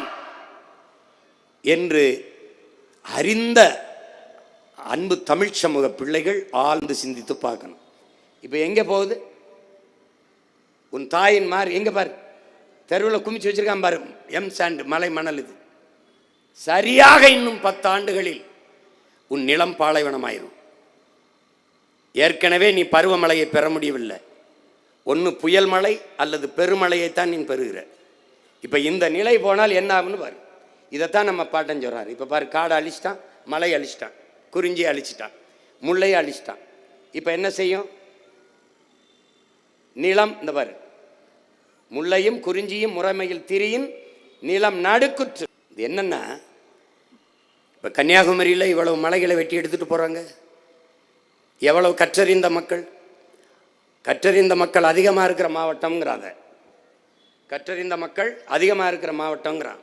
என்று அறிந்த அன்பு தமிழ் சமூக பிள்ளைகள் ஆழ்ந்து சிந்தித்து பார்க்கணும். இப்போ எங்கே போகுது உன் தாயின் மாறு? எங்கே பாரு, தெருவில் குமிச்சு வச்சிருக்கான் பாரு, சாண்டு மலை மணல். இது சரியாக இன்னும் 10 ஆண்டுகளில் உன் நிலம் பாலைவனமாயிரும். ஏற்கனவே நீ பருவமழையை பெற முடியவில்லை. ஒன்று புயல் மழை அல்லது பெருமழையைத்தான் நீ பெறுகிற. இப்போ இந்த நிலை போனால் என்ன ஆகுன்னு பாரு. இதைத்தான் நம்ம பாட்டன் சொல்கிறாரு. இப்போ பாரு, காடை அழிச்சிட்டான், மலை அழிச்சிட்டான், குறிஞ்சி அழிச்சிட்டான், முல்லையை அழிச்சிட்டான். இப்போ என்ன செய்யும் நிலம்? இந்த பாரு, முல்லையும் குறிஞ்சியும் முறைமையில் திரியின் நிலம் நடுக்குற்று. இது என்னன்னா, இப்போ கன்னியாகுமரியில் இவ்வளவு மலைகளை வெட்டி எடுத்துட்டு போகிறாங்க. எவ்வளவு கற்றறிந்த மக்கள், கற்றறிந்த மக்கள் அதிகமாக இருக்கிற மாவட்டம்ங்கிறாங்க. கற்றறிந்த மக்கள் அதிகமாக இருக்கிற மாவட்டங்கிறான்.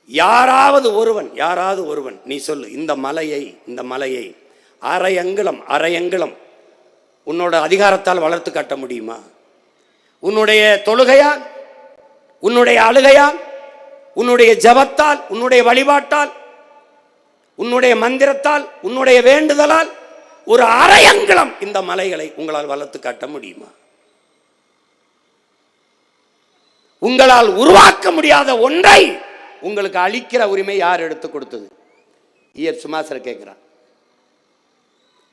யாராவது ஒருவன் நீ சொல்லு, இந்த மலையை அரை அங்குலம் உன்னோட அதிகாரத்தால் வளர்த்து காட்ட முடியுமா? உன்னுடைய தொழுகையால், உன்னுடைய அழுகையால், உன்னுடைய ஜபத்தால், உன்னுடைய வழிபாட்டால், உன்னுடைய மந்திரத்தால், உன்னுடைய வேண்டுதலால் ஒரு அரை அங்குலம் இந்த மலைகளை உங்களால் வளர்த்து காட்ட முடியுமா? உங்களால் உருவாக்க முடியாத ஒன்றை உங்களுக்கு அளிக்கிற உரிமை யார் எடுத்து கொடுத்தது? சுமாசர் கேட்கிறார்.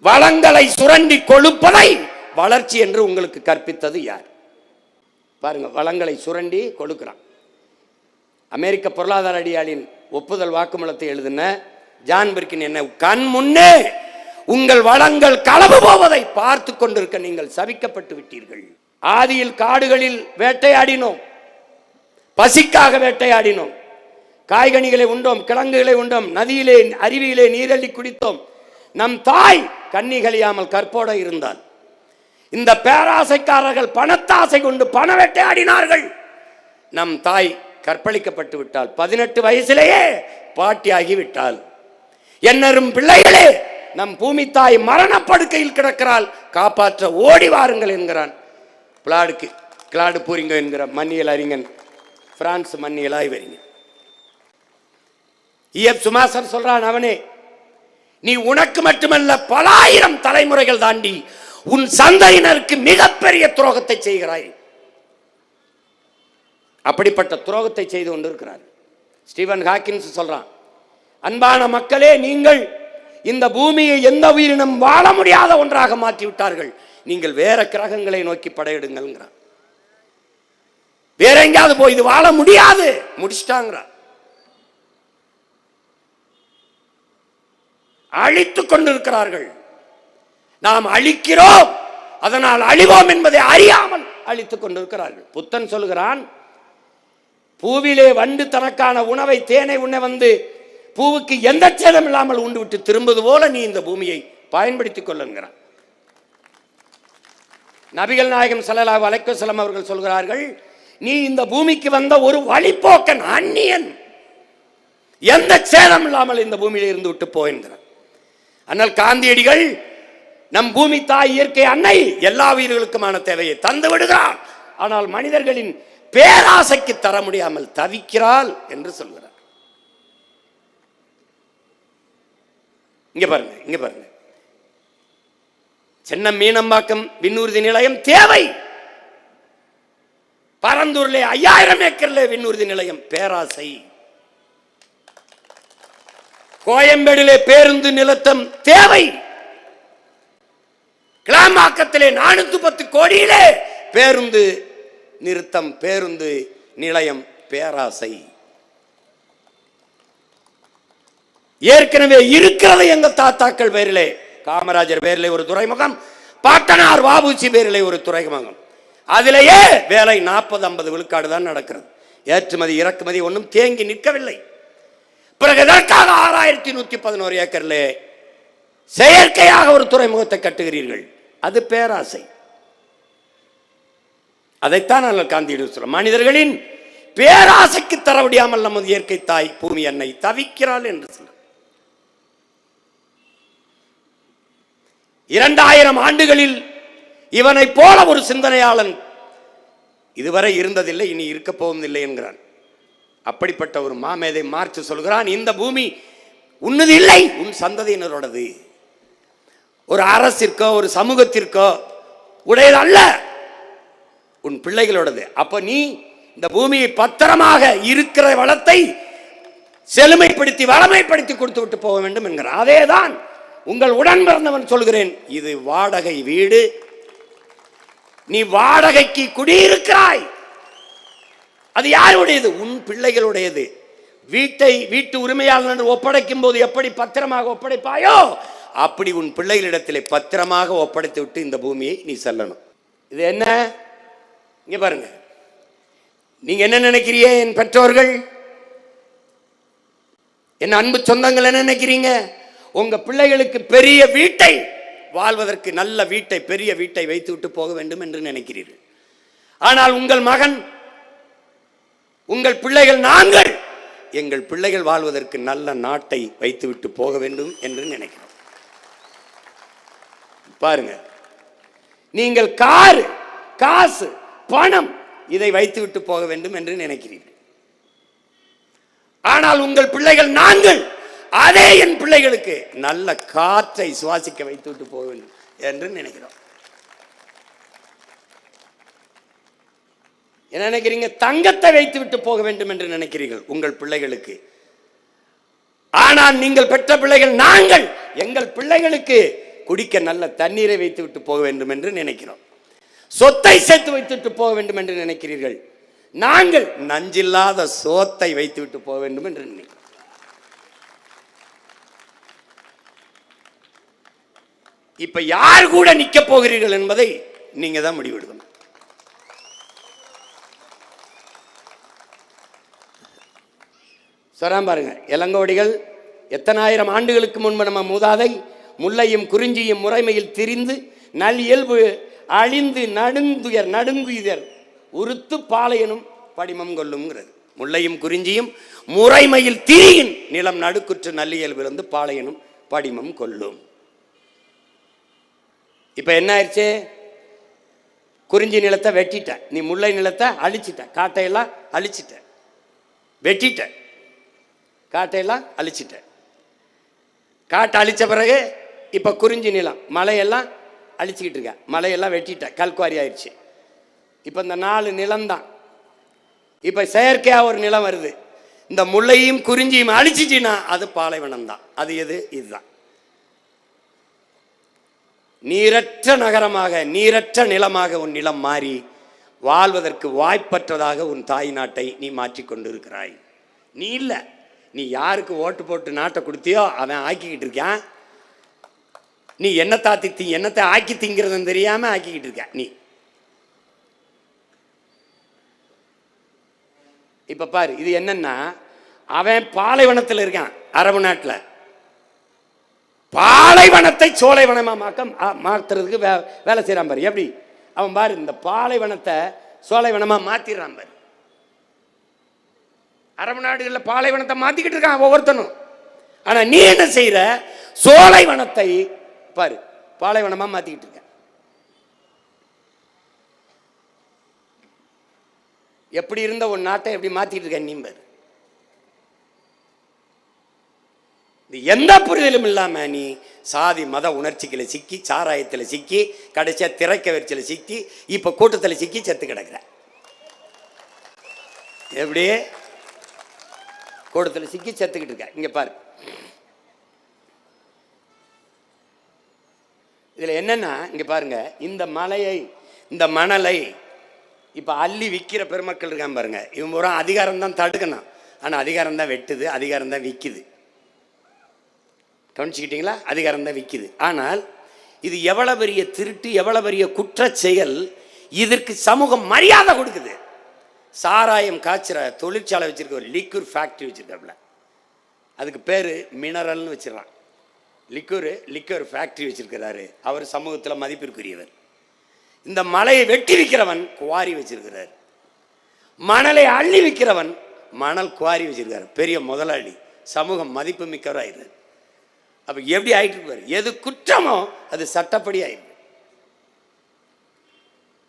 வளங்களை சுரண்டி கொழுப்பதை வளர்ச்சி என்று உங்களுக்கு கற்பித்தது யார்? பாருங்க, வளங்களை சுரண்டி கொடுக்கிறான். அமெரிக்க பொருளாதார அடியாளின் ஒப்புதல் வாக்குமூலத்தை எழுதின ஜான் பிர்கின் என்ன கண் முன்னே உங்கள் வளங்கள் களவு போவதை பார்த்து கொண்டிருக்க நீங்கள் சபிக்கப்பட்டு விட்டீர்கள். ஆதியில் காடுகளில் வேட்டையாடினோம், பசிக்காக வேட்டையாடினோம், காய்கனிகளை உண்டோம், கிழங்குகளை உண்டோம், நதியிலே அருவியிலே நீரள்ளி குடித்தோம். நம் தாய் கண்ணி கழியாமல் கற்போட இருந்தால். இந்த பேராசைக்காரர்கள் பணத்தாசை கொண்டு பண வேட்டையாடினார்கள். நம் தாய் கற்பழிக்கப்பட்டு விட்டால், 18 வயசிலேயே பாட்டியாகி விட்டால். என்னரும் பிள்ளைகளே, நம் பூமி தாய் மரணப்படுக்கையில் கிடக்கிறாள், காப்பாற்ற ஓடி வாருங்கள் என்கிறான் கிளாடு பூரிங்க என்கிற மன்னியல் அறிஞன், பிரான்ஸ் மன்னியல் ஆய்வறிஞன். சுமாசர் சொல்றான், அவனே நீ உனக்கு மட்டுமல்ல பல ஆயிரம் தலைமுறைகள் தாண்டி உன் சந்தையினருக்கு மிகப்பெரிய துரோகத்தை செய்கிறாய். அப்படிப்பட்ட துரோகத்தை செய்து கொண்டிருக்கிறார். ஸ்டீவன் ஹாக்கின்ஸ் சொல்றான், அன்பான மக்களே, நீங்கள் இந்த பூமியை எந்த உயிரினம் வாழ முடியாத ஒன்றாக மாற்றி விட்டார்கள். நீங்கள் வேற கிரகங்களை நோக்கி படையெடுங்கள். வேற எங்கேயாவது போய் இது வாழ முடியாது, முடிச்சிட்டாங்க. அழித்துக் கொண்டிருக்கிறார்கள். நாம் அழிக்கிறோம், அதனால் அழிவோம் என்பதை அறியாமல் அழித்துக் கொண்டிருக்கிறார்கள். புத்தன் சொல்கிறான், பூவிலே வண்டு தனக்கான உணவை தேனை உண்ண வந்து பூவுக்கு எந்த சேதம் இல்லாமல் உண்டு விட்டு திரும்புவது போல நீ இந்த பூமியை பயன்படுத்திக் கொள்ளுங்கிறான். நபிகள் நாயகம் ஸல்லல்லாஹு அலைஹி வஸல்லம் அவர்கள் சொல்கிறார்கள், நீ இந்த பூமிக்கு வந்த ஒரு வழிபோக்கன், அந்நியன், எந்த சேதம் இல்லாமல் இந்த பூமியில இருந்து விட்டு போகின்றார். ஆனால் காந்தியடிகள் நம் பூமி தாய் இயற்கை அன்னை எல்லா உயிர்களுக்குமான தேவையை தந்து விடுகிறார், ஆனால் மனிதர்களின் பேராசைக்கு தர முடியாமல் தவிக்கிறாள் என்று சொல்கிறார். இங்க பாருங்க, இங்க பாருங்க, சென்னை மீனம்பாக்கம் விண்ணூர்தி நிலையம் தேவை. பரந்தூர்ல 5000 ஏக்கர்ல விண்ணூர்தி நிலையம் பேராசை. கோயம்பேடிலே பேருந்து நிறுத்தம் தேவை. கிளாம்பாக்கத்திலே 410 கோடியிலே பேருந்து நிறுத்தம், பேருந்து நிலையம் பேராசை. ஏற்கனவே இருக்கிறது எங்க தாத்தாக்கள் பேரிலே, காமராஜர் பேரிலே ஒரு துறைமுகம், பாட்டனார் வாபுசி பேரிலே ஒரு துறைமுகம். அதிலேயே வேலை 40-50 விழுக்காடு தான் நடக்கிறது. ஏற்றுமதி இறக்குமதி ஒன்றும் தேங்கி நிற்கவில்லை. பிறகு எதற்காக 6111 ஏக்கர்ல செயற்கையாக ஒரு துறைமுகத்தை கட்டுகிறீர்கள்? அது பேராசை. அதைத்தான் நாங்கள் காந்தியிடம் சொல்றோம், மனிதர்களின் பேராசைக்கு தர முடியாமல் நமது இயற்கை தாய் பூமி அன்னை தவிக்கிறாள் என்று சொல்ல. 2000 ஆண்டுகளில் இவனை போல ஒரு சிந்தனையாளன் இதுவரை இருந்ததில்லை, இனி இருக்க போவதில்லை என்கிறான். அப்படிப்பட்ட ஒரு மாமேதை மார்க்ஸ் சொல்கிறான், இந்த பூமி உன்னது இல்லை, உன் சந்ததியினரோடது. ஒரு அரசிற்கோ ஒரு சமூகத்திற்கோ உடையது அல்ல, உன் பிள்ளைகளோடது. அப்ப நீ இந்த பூமியை பத்திரமாக இருக்கிற வளத்தை செழுமைப்படுத்தி வளமைப்படுத்தி கொடுத்து விட்டு போக வேண்டும் என்கிறார். அதேதான் உங்கள் உடன் பிறந்தவன் சொல்கிறேன், இது வாடகை வீடு, நீ வாடகைக்கு குடியிருக்கிறாய். அது யாருடையது? உன் பிள்ளைகளுடையது. வீட்டு உரிமையாளர் ஒப்படைக்கும் போது எப்படி பத்திரமாக ஒப்படைப்பாயோ அப்படி உன் பிள்ளைகளிடத்திலே பத்திரமாக ஒப்படைத்து விட்டு இந்த பூமியை நீ செல்லணும். இது என்ன? இங்க பாருங்க, நீங்க என்ன நினைக்கிறீங்க? என் பெற்றோர்கள், என் அன்பு சொந்தங்கள் என்ன நினைக்கிறீங்க? உங்க பிள்ளைகளுக்கு பெரிய வீட்டை, வாழ்வதற்கு நல்ல வீட்டை, பெரிய வீட்டை வைத்து விட்டு போக வேண்டும் என்று நினைக்கிறீர்கள். ஆனால் உங்கள் மகன், உங்கள் பிள்ளைகள், நாங்கள் எங்கள் பிள்ளைகள் வாழ்வதற்கு நல்ல நாட்டை வைத்துவிட்டு போக வேண்டும் என்று நினைக்கிறோம். பாருங்க, நீங்கள் காசு, பணம் இதை வைத்துவிட்டு போக வேண்டும் என்று நினைக்கிறீர்கள். ஆனால் உங்கள் பிள்ளைகள், நாங்கள் அதே என் பிள்ளைகளுக்கு நல்ல காற்றை சுவாசிக்க வைத்துவிட்டு போக வேண்டும் என்று நினைக்கிறோம். என்ன நினைக்கிறீங்க? தங்கத்தை வைத்து விட்டு போக வேண்டும் என்று நினைக்கிறீர்கள் உங்கள் பிள்ளைகளுக்கு. ஆனால் நீங்கள் பெற்ற பிள்ளைகள், நாங்கள் எங்கள் பிள்ளைகளுக்கு குடிக்க நல்ல தண்ணீரை வைத்து விட்டு போக வேண்டும் என்று நினைக்கிறோம். சொத்தை சேர்த்து வைத்துவிட்டு போக வேண்டும் என்று நினைக்கிறீர்கள். நாங்கள் நஞ்சில்லாத சோத்தை வைத்து விட்டு போக வேண்டும் என்று நினைக்கிறோம். இப்ப யார் கூட நிக்க போகிறீர்கள் என்பதை நீங்க தான் முடிவெடுக்கணும். சொல்றான் பாருங்க, இளங்கோடிகள் எத்தனாயிரம் ஆண்டுகளுக்கு முன்பு நம்ம மூதாதை முல்லையும் குறிஞ்சியும் முறைமையில் திரிந்து நல் இயல்பு அழிந்து நடுங்குயர் உறுத்து பாளையனும் படிமம் கொள்ளும்ங்கிறது. முல்லையும் குறிஞ்சியும் முறைமையில் திரியின் நிலம் நடுக்குற்று நல்லியல்பிலிருந்து பாளையனும் படிமம் கொள்ளும். இப்ப என்ன ஆயிடுச்சு? குறிஞ்சி நிலத்தை வெட்டிட்ட, நீ முல்லை நிலத்தை அழிச்சிட்ட, காட்டையெல்லாம் அழிச்சிட்ட, வெட்டிட்ட, காட்டையெல்லாம் அழிச்சிட்ட. காட்டை அழிச்ச பிறகு இப்ப குறிஞ்சி நிலம் மலையெல்லாம் அழிச்சுக்கிட்டு இருக்க, மலையெல்லாம் வெட்டிட்ட, கல்குவாரி ஆயிடுச்சு. இப்ப இந்த 4 நிலம்தான். இப்ப செயற்கையா ஒரு நிலம் வருது. இந்த முல்லையும் குறிஞ்சியும் அழிச்சிச்சின்னா அது பாலைவனம் தான். அது எது? இதுதான். நீரற்ற நகரமாக, நீரற்ற நிலமாக உன் நிலம் மாறி வாழ்வதற்கு வாய்ப்பற்றதாக உன் தாய் நாட்டை நீ மாற்றிக்கொண்டு இருக்கிறாய். நீ இல்லை, நீ யாருக்கு ஓட்டு போட்டு நாட்டை கொடுத்தியோ அவன் ஆக்கிக்கிட்டு இருக்கான். நீ என்னத்தை ஆக்கி திங்கிறதுன்னு தெரியாம ஆக்கிக்கிட்டு இருக்க. நீ இப்ப பாரு, இது என்னன்னா, அவன் பாலைவனத்தில் இருக்கான். அரபு நாட்டில் பாலைவனத்தை சோலைவனமா மாத்துறதுக்கு வேலை செய்யறான் பாரு. எப்படி அவன் பாரு, இந்த பாலைவனத்தை சோலைவனமா மாத்திடுறான் பாரு. அரபு நாடுகளில் பாலைவனத்தை மாத்திக்கிட்டு இருக்கான் ஒவ்வொருத்தனும். ஆனா நீ என்ன செய்யற? சோலைவனத்தை பாரு பாலைவனமா மாத்திக்கிட்டு இருக்க. எப்படி இருந்த ஒரு நாட்டை எப்படி மாத்திட்டு இருக்க நீ பாரு. எந்த புரிதலும் இல்லாம நீ சாதி மத உணர்ச்சிகளை சிக்கி, சாராயத்தில் சிக்கி, கடைசியா திரைக்க வரிச்சல சிக்கி, இப்ப கூட்டத்தில் சிக்கி செத்து கிடக்குற. எப்படி கூட்டத்தில் சிக்கி செத்துக்கிட்டு இருக்க. இங்க பாரு, இதுல என்னன்னா, இங்க பாருங்க, இந்த மலையை, இந்த மணலை இப்ப அள்ளி விற்கிற பெருமக்கள் இருக்கான் பாருங்க. இவன் பூரா அதிகாரம் தான் தடுக்கணும், ஆனா அதிகாரம் தான் வெட்டுது, அதிகாரம் தான் விற்குது. கவனிச்சுக்கிட்டீங்களா? அதிகாரம் தான் விற்குது. ஆனால் இது எவ்வளவு பெரிய திருட்டு, எவ்வளவு பெரிய குற்ற செயல். இதற்கு சமூகம் மரியாதை கொடுக்குது. சாராயம் காய்ச்சுற தொழிற்சாலை வச்சிருக்க, ஒரு லிக்யூர் ஃபேக்டரி வச்சிருக்காப்புல, அதுக்கு பேரு மினரல்னு வச்சிடறான். லிக்யூர் ஃபேக்டரி வச்சிருக்கிறாரு. அவர் சமூகத்தில் மதிப்பிற்குரியவர். இந்த மலையை வெட்டி விற்கிறவன் குவாரி வச்சிருக்கிறார். மணலை அள்ளி விற்கிறவன் மணல் குவாரி வச்சிருக்காரு. பெரிய முதலாளி, சமூகம் மதிப்பு மிக்கவராயிரு. அப்ப எப்படி ஆயிட்டு இருப்பாரு? எது குற்றமோ அது சட்டப்படி ஆயிரு.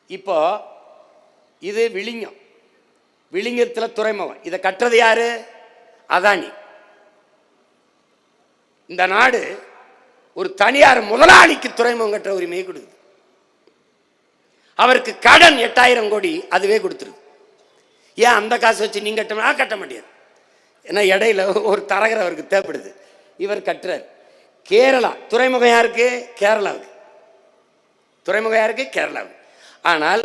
இப்போ இது விழிங்கம், விழிங்கத்தில் துறைமுகம். இதை கட்டுறது யாரு? அதானி. இந்த நாடு ஒரு தனியார் முதலாளிக்கு துறைமுகம் கட்டுற உரிமையை கொடுக்குது. அவருக்கு கடன் 8000 கோடி அதுவே கொடுத்துருது. ஏன் அந்த காசு வச்சு நீங்க கட்ட முடியாது? ஏன்னா இடையில ஒரு தரகர் அவருக்கு தேவைப்படுது, இவர் கட்டுறார். கேரளா துறைமுகம் யாருக்கு? கேரளாவுக்கு. துறைமுகம் யாருக்கு? கேரளாவுக்கு. ஆனால்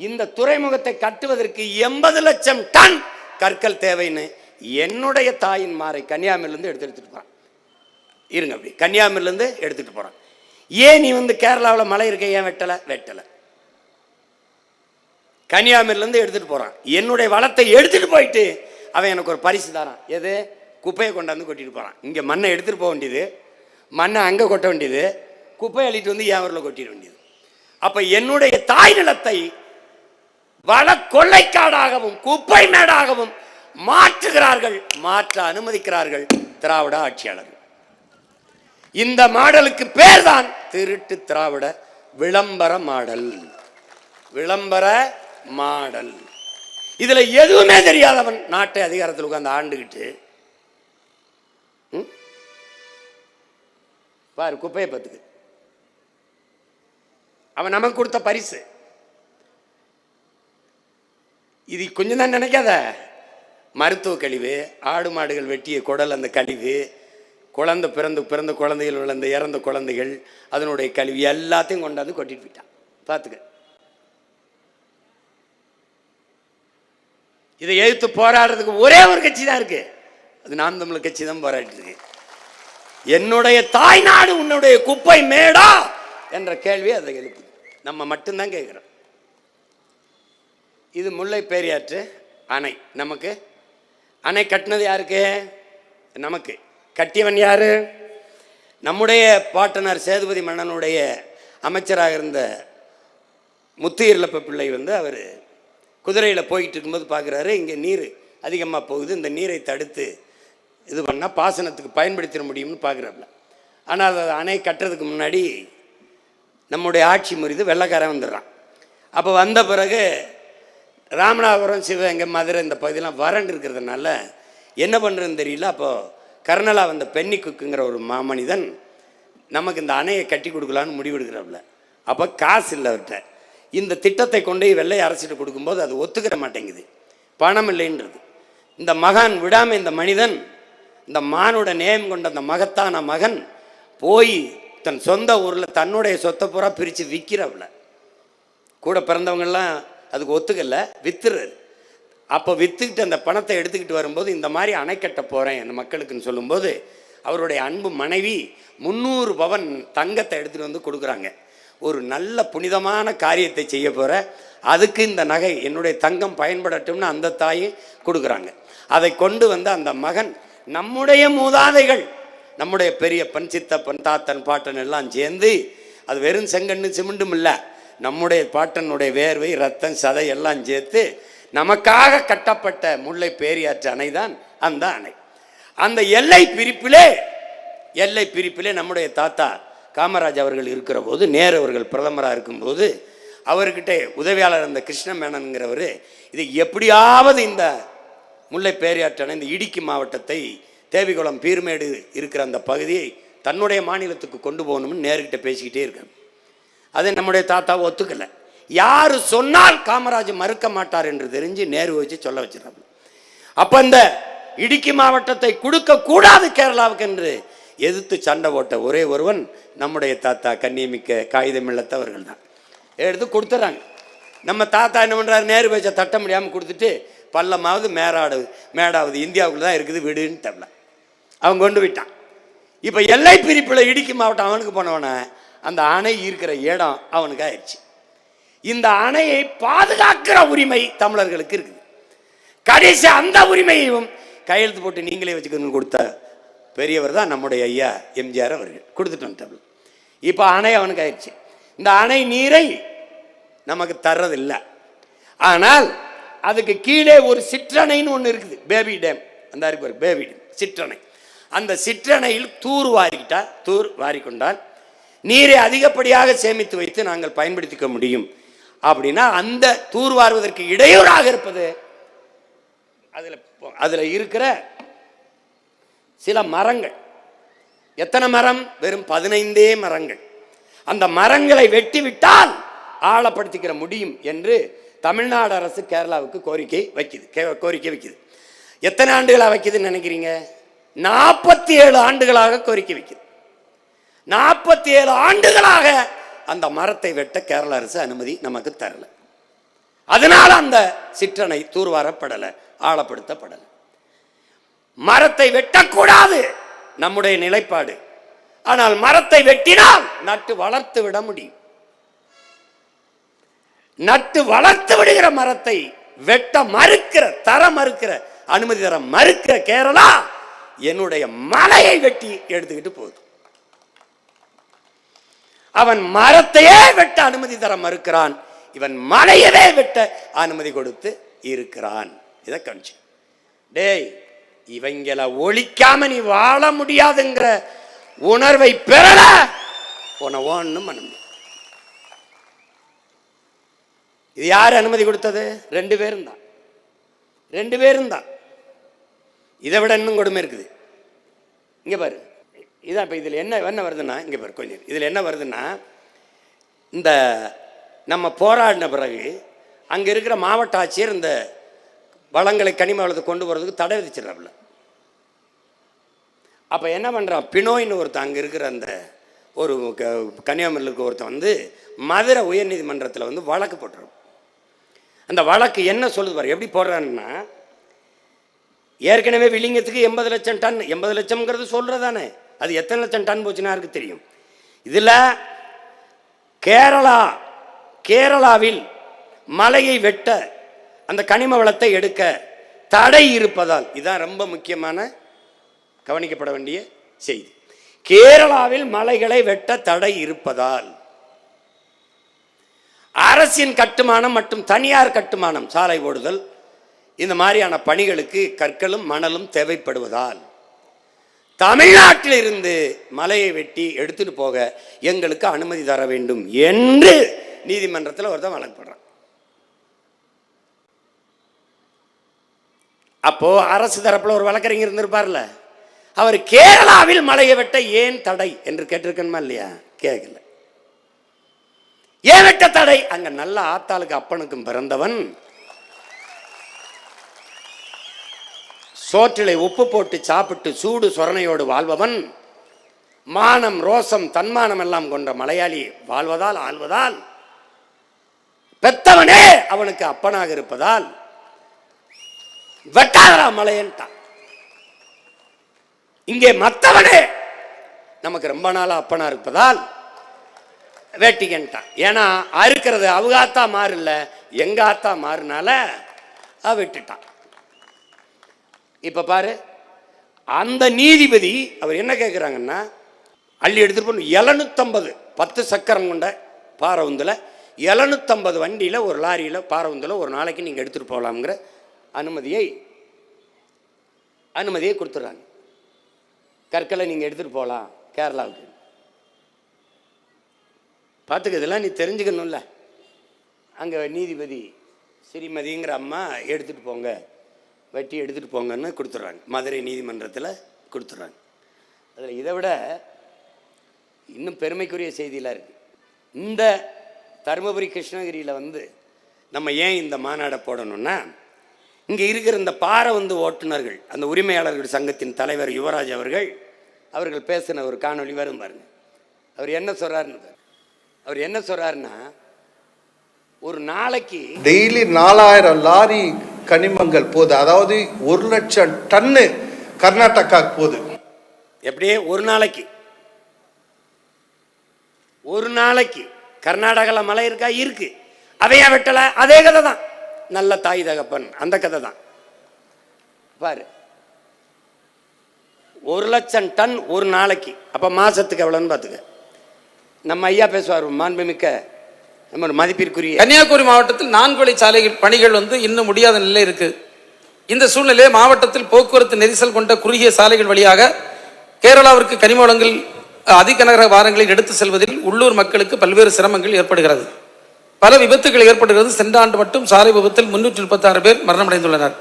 இந்த துறைமுகத்தை கட்டுவதற்கு 80 லட்சம் டன் கற்கள் தேவைன்னு என்னுடைய தாயின் மாறை கன்னியாகுமரியிலிருந்து எடுத்துட்டு போறான். இருங்க, அப்படி கன்னியாகுமரியிலிருந்து எடுத்துட்டு போறான். ஏன் நீ கேரளாவில் மலை இருக்க ஏன் வெட்டல? கன்னியாகுமரியிலிருந்து எடுத்துட்டு போறான். என்னுடைய வளத்தை எடுத்துட்டு போயிட்டு அவன் எனக்கு ஒரு பரிசு தரான். எது? குப்பையை கொண்டாந்து கொட்டிட்டு போறான். இங்க மண்ணை எடுத்துட்டு போக வேண்டியது, மண்ணை அங்க கொட்ட வேண்டியது, குப்பை அள்ளிட்டு வந்து என் ஊரில் கொட்டிட வேண்டியது. அப்ப என்னுடைய தாய் நிலத்தை வள கொள்ளைக்காடாகவும் குப்பை மேடாகவும் மாற்றுகிறார்கள், மாற்ற அனுமதிக்கிறார்கள் திராவிட ஆட்சியாளர்கள். இந்த மாடலுக்கு பேர் தான் திருட்டு திராவிட விளம்பர மாடல். விளம்பர மாடல். இதுல எதுவுமே தெரியாதவன் நாட்டை அதிகாரத்தில் உட்கார்ந்து ஆண்டுகிட்டு பாரு குப்பையை பத்துக்கு. அவன் நமக்கு கொடுத்த பரிசு இது. கொஞ்சம் தான் நினைக்காத. மருத்துவ கழிவு, ஆடு மாடுகள் வெட்டிய குடல், அந்த கழிவு, குழந்தை பிறந்த குழந்தைகள் விழுந்த இறந்த குழந்தைகள், அதனுடைய கழிவு எல்லாத்தையும் கொண்டாந்து கொட்டிட்டு போயிட்டான். பார்த்துக்க. இதை எதிர்த்து போராடுறதுக்கு ஒரே ஒரு கட்சி தான் இருக்கு, அது நாம் தமிழர் கட்சி தான் போராடிட்டு இருக்கு. என்னுடைய தாய் நாடு உன்னுடைய குப்பை மேடா என்ற கேள்வி அதை எழுப்புது. நம்ம மட்டும்தான் கேட்கிறோம். இது முல்லை பெரியாற்று அணை. நமக்கு அணை கட்டினது யாருக்கு? நமக்கு. கட்டியவன் யாரு? நம்முடைய பாட்டனார் சேதுபதி மன்னனுடைய அமைச்சராக இருந்த முத்துயிர்லப்ப பிள்ளை அவர் குதிரையில் போயிட்டு இருக்கும்போது பார்க்குறாரு, இங்கே நீர் அதிகமாக போகுது, இந்த நீரை தடுத்து இது பண்ணால் பாசனத்துக்கு பயன்படுத்திட முடியும்னு பார்க்குறாப்புல. ஆனால் அதை அணை கட்டுறதுக்கு முன்னாடி நம்முடைய ஆட்சி முறிது வெள்ளைக்காரன் வந்துடுறான். அப்போ வந்த பிறகு ராமநாதபுரம், சிவகங்கை, மதுரை இந்த பகுதியெல்லாம் வறண்டு இருக்கிறதுனால என்ன பண்ணுறதுன்னு தெரியல. அப்போது கர்னலா வந்த பென்னிக்குங்கிற ஒரு மாமனிதன் நமக்கு இந்த அணையை கட்டி கொடுக்கலான்னு முடிவெடுக்கிறாப்புல. அப்போ காசு இல்லை அவர்கிட்ட. இந்த திட்டத்தை கொண்டு வெள்ளை அரசிட்டு கொடுக்கும்போது அது ஒத்துக்கிற மாட்டேங்குது, பணம் இல்லைன்றது. இந்த மகான் விடாமல், இந்த மனிதன், இந்த மானோட நேயம் கொண்ட அந்த மகத்தான மகன் போய் தன் சொந்த ஊரில் தன்னுடைய சொத்தை பூரா பிரித்து விற்கிறவள. கூட பிறந்தவங்கெல்லாம் அதுக்கு ஒத்துக்கல, வித்துறாரு. அப்போ விற்றுக்கிட்டு அந்த பணத்தை எடுத்துக்கிட்டு வரும்போது இந்த மாதிரி அணை கட்ட போகிறேன் அந்த மக்களுக்குன்னு சொல்லும்போது அவருடைய அன்பு மனைவி 300 பவன் தங்கத்தை எடுத்துகிட்டு வந்து கொடுக்குறாங்க. ஒரு நல்ல புனிதமான காரியத்தை செய்ய போகிற, அதுக்கு இந்த நகை என்னுடைய தங்கம் பயன்படட்டும்னு அந்த தாயும் கொடுக்குறாங்க. அதை கொண்டு வந்து அந்த மகன் நம்முடைய மூதாதைகள், நம்முடைய பெரியப்பன், சித்தப்பன், தாத்தன், பாட்டன் எல்லாம் சேர்ந்து, அது வெறும் செங்கண்ணு சிமெண்டும் இல்லை, நம்முடைய பாட்டனுடைய வேர்வை ரத்தம் சதை எல்லாம் சேர்த்து நமக்காக கட்டப்பட்ட முல்லை பேரியாற்று அணை தான் அந்த அணை. அந்த எல்லை பிரிப்பிலே நம்முடைய தாத்தா காமராஜ் அவர்கள் இருக்கிற போது, நேரு அவர்கள் பிரதமராக இருக்கும்போது அவர்கிட்ட உதவியாளர் அந்த கிருஷ்ண மேனன்கிறவர், இது எப்படியாவது இந்த முல்லை பேரியாற்று அணை, இந்த இடுக்கி மாவட்டத்தை, தேவிகுளம் பீர்மேடு இருக்கிற அந்த பகுதியை தன்னுடைய மாநிலத்துக்கு கொண்டு போகணும்னு நேருகிட்ட பேசிக்கிட்டே இருக்காங்க. அதை நம்முடைய தாத்தாவை ஒத்துக்கலை. யார் சொன்னால் காமராஜ் மறுக்க மாட்டார் என்று தெரிஞ்சு நேரு வச்சு சொல்ல வச்சிடறாங்க. அப்போ இந்த இடுக்கி மாவட்டத்தை கொடுக்க கூடாது கேரளாவுக்கு என்று எதிர்த்து சண்டை போட்ட ஒரே ஒருவன் நம்முடைய தாத்தா கண்ணியமிக்க காகிதம் இல்லத்தவர்கள் தான். எடுத்து கொடுத்துட்றாங்க. நம்ம தாத்தா என்ன பண்ணுறாரு, நேரு வச்ச தட்ட முடியாமல் கொடுத்துட்டு, பள்ளமாவது மேடாவது இந்தியாவுக்குள்ள தான் இருக்குது விடுன்னு தரல, அவன் கொண்டு விட்டான். இப்போ எல்லை பிரிப்பில் இடுக்கி மாவட்டம் அவனுக்கு போனவன அந்த அணை இருக்கிற இடம் அவனுக்கு ஆயிடுச்சு. இந்த அணையை பாதுகாக்கிற உரிமை தமிழர்களுக்கு இருக்குது. கடைசி அந்த உரிமையையும் கையெழுத்து போட்டு நீங்களே வச்சுக்கணும்னு கொடுத்த பெரியவர் தான் நம்முடைய ஐயா எம்ஜிஆர் அவர்கள். கொடுத்துட்டு வந்துட்டாங்க. இப்போ அணை அவனுக்கு ஆயிடுச்சு. இந்த அணை நீரை நமக்கு தர்றதில்லை. ஆனால் அதுக்கு கீழே ஒரு சிற்றணைன்னு ஒன்று இருக்குது, பேபி டேம். அந்த பேபி டேம் சிற்றணை. அந்த சிற்றணையில் தூர் வாரிக்கொண்டால் நீரை அதிகப்படியாக சேமித்து வைத்து நாங்கள் பயன்படுத்திக்க முடியும். அப்படின்னா அந்த தூர்வாருவதற்கு இடையூறாக இருப்பது அதில் இருக்கிற சில மரங்கள். எத்தனை மரம்? வெறும் 15 மரங்கள். அந்த மரங்களை வெட்டி விட்டால் ஆழப்படுத்திக்கிற முடியும் என்று தமிழ்நாடு அரசு கேரளாவுக்கு கோரிக்கை வைக்குது. எத்தனை ஆண்டுகளாக வைக்குதுன்னு நினைக்கிறீங்க? 47 ஆண்டுகளாக கோரிக்கை வைக்குது. 47 ஆண்டுகளாக அந்த மரத்தை வெட்ட கேரள அரசு அனுமதி நமக்கு தரல. அதனால அந்த சிற்றணை தூர்வாரப்படலை, ஆழப்படுத்தப்படலை. மரத்தை வெட்டக்கூடாது நம்முடைய நிலைப்பாடு. ஆனால் மரத்தை வெட்டினால் நட்டு வளர்த்து விட முடியும். நட்டு வளர்த்து விடுகிற மரத்தை வெட்ட மறுக்கிற அனுமதி தர மறுக்கிற கேரளா என்னுடைய மலையை வெட்டி எடுத்துக்கிட்டு போகுது. அவன் மரத்தையே வெட்ட அனுமதி தர மறுக்கிறான், இவன் மலையவே வெட்ட அனுமதி கொடுத்து இருக்கிறான். இதை கணிச்சு டேய், இவங்களை ஒழிக்காம நீ வாழ முடியாதுங்கிற உணர்வை பெறல ஒன்னும் பண்ண முடியும். இது யார் அனுமதி கொடுத்தது? 2 பேரும் தான். இதை விட இன்னும் கொடுமை இருக்குது. இங்க பாரு, இதான் இப்போ இதில் என்ன வருதுன்னா, இங்கே பாரு கொஞ்சம், இதில் என்ன வருதுன்னா, இந்த நம்ம போராடின பிறகு அங்கே இருக்கிற மாவட்ட ஆட்சியர் இந்த வளங்களை கனிம வளத்தை கொண்டு போகிறதுக்கு தடை விதிச்சிடறாப்புல. அப்போ என்ன பண்ணுறான், பினோயின்னு ஒருத்தன் அங்கே இருக்கிற அந்த ஒரு கன்னியாகுமரியில் இருக்க ஒருத்தன் வந்து மதுரை உயர்நீதிமன்றத்தில் வந்து வழக்கு போட்டுறான். அந்த வழக்கு என்ன சொல்லுது பாரு, எப்படி போடுறான்னா, ஏற்கனவே வில்லிங்கத்துக்கு 80 லட்சம் டன், 80 லட்சம்ங்கிறது சொல்கிறதானே, அது எத்தனை லட்சம் டன் போச்சுன்னா யாருக்கு தெரியும். இதில் கேரளாவில் மலையை வெட்ட, அந்த கனிம வளத்தை எடுக்க தடை இருப்பதால், இதுதான் ரொம்ப முக்கியமான கவனிக்கப்பட வேண்டிய செய்தி. கேரளாவில் மலைகளை வெட்ட தடை இருப்பதால் அரசின் கட்டுமானம் மற்றும் தனியார் கட்டுமானம், சாலை ஓடுதல், இந்த மாதிரியான பணிகளுக்கு கற்களும் மணலும் தேவைப்படுவதால் தமிழ்நாட்டில் இருந்து மலையை வெட்டி எடுத்துட்டு போக எங்களுக்கு அனுமதி தர வேண்டும் என்று நீதிமன்றத்தில் ஒருத்தன் வழக்கு போடுறான். அப்போ அரசு தரப்புல ஒரு வழக்கறிஞர் இருந்திருப்பார்ல, அவர் கேரளாவில் மலையை வெட்ட ஏன் தடை என்று கேட்டிருக்கணுமா இல்லையா? கேட்கல. ஏன் வெட்ட தடை? அங்க நல்ல ஆத்தாளுக்கு அப்பனுக்கும் பிறந்தவன், சோற்றிலை உப்பு போட்டு சாப்பிட்டு சூடு சொரணையோடு வாழ்பவன், மானம், ரோசம், தன்மானம் எல்லாம் கொண்ட மலையாளி வாழ்வதால் ஆள்வதால் பெத்தவனே அவனுக்கு அப்பனாக இருப்பதால் வெட்டாதரா மலையன்ட்டான். இங்கே மத்தவனே நமக்கு ரொம்ப நாளா அப்பனா இருப்பதால் வேட்டிக்கன்ட்டான். ஏன்னா அறுக்கிறது அவகாத்தா மாறல, எங்க ஆத்தா மாறினால விட்டுட்டான். இப்ப பாரு, அந்த நீதிபதி அவர் என்ன கேட்கிறாங்கன்னா, அள்ளி எடுத்துட்டு போகணும் 750 10 சக்கரம் கொண்ட பாரவுந்தில் 750 வண்டியில் ஒரு லாரியில் பாரவுந்தில் ஒரு நாளைக்கு நீங்கள் எடுத்துகிட்டு போகலாம்ங்கிற அனுமதியை கொடுத்துட்றாங்க. கற்களை நீங்கள் எடுத்துகிட்டு போகலாம் கேரளாவுக்கு. பார்த்துக்க, இதெல்லாம் நீ தெரிஞ்சுக்கணும்ல. அங்கே நீதிபதி ஸ்ரீமதிங்கிற அம்மா எடுத்துகிட்டு போங்க, வெட்டி எடுத்துகிட்டு போங்கன்னு கொடுத்துட்றாங்க. மதுரை நீதிமன்றத்தில் கொடுத்துட்றாங்க. அதில் இதை விட இன்னும் பெருமைக்குரிய செய்தியெலாம் இருக்குது. இந்த தருமபுரி கிருஷ்ணகிரியில் நம்ம ஏன் இந்த மாநாடை போடணும்னா, இங்கே இருக்கிற இந்த பாரவுந்து ஓட்டுநர்கள், அந்த உரிமையாளர்கள் சங்கத்தின் தலைவர் யுவராஜ் அவர்கள் பேசின ஒரு காணொளி வரும் பாருங்க. அவர் என்ன சொல்றாருன்னா, ஒரு நாளைக்கு
டெய்லி 4000 லாரி கனிமங்கள் போகுது. அதாவது 1,00,000 டன்னு கர்நாடகாவுக்கு போகுது.
எப்படியே ஒரு நாளைக்கு கர்நாடகாவில் மழை இருக்கா? இருக்கு. அதையா வெட்டல? அதே கதை தான். நல்ல தாய் தகப்பன் அந்த கதை தான். பாரு, 1,00,000 டன் ஒரு நாளைக்கு. அப்ப மாசத்துக்கு எவ்வளவுன்னு பாத்துக்க. நம்ம ஐயா பேசுவார், மாண்புமிக்க நம்ம மதிப்பிற்குரிய
கன்னியாகுமரி மாவட்டத்தில் 4 வழி சாலை பணிகள் இன்னும் முடியாத நிலை இருக்கு. இந்த சூழ்நிலையில் மாவட்டத்தில் போக்குவரத்து நெரிசல் கொண்ட குறுகிய சாலைகள் வழியாக கேரளாவிற்கு கனிம வளங்கள் அதிக நகர வாரங்களில் எடுத்து செல்வதில் உள்ளூர் மக்களுக்கு பல்வேறு சிரமங்கள் ஏற்படுகிறது. பல விபத்துகள் ஏற்படுகிறது. சென்ற ஆண்டு மட்டும் சாலை விபத்தில் 336 பேர் மரணமடைந்துள்ளனர்.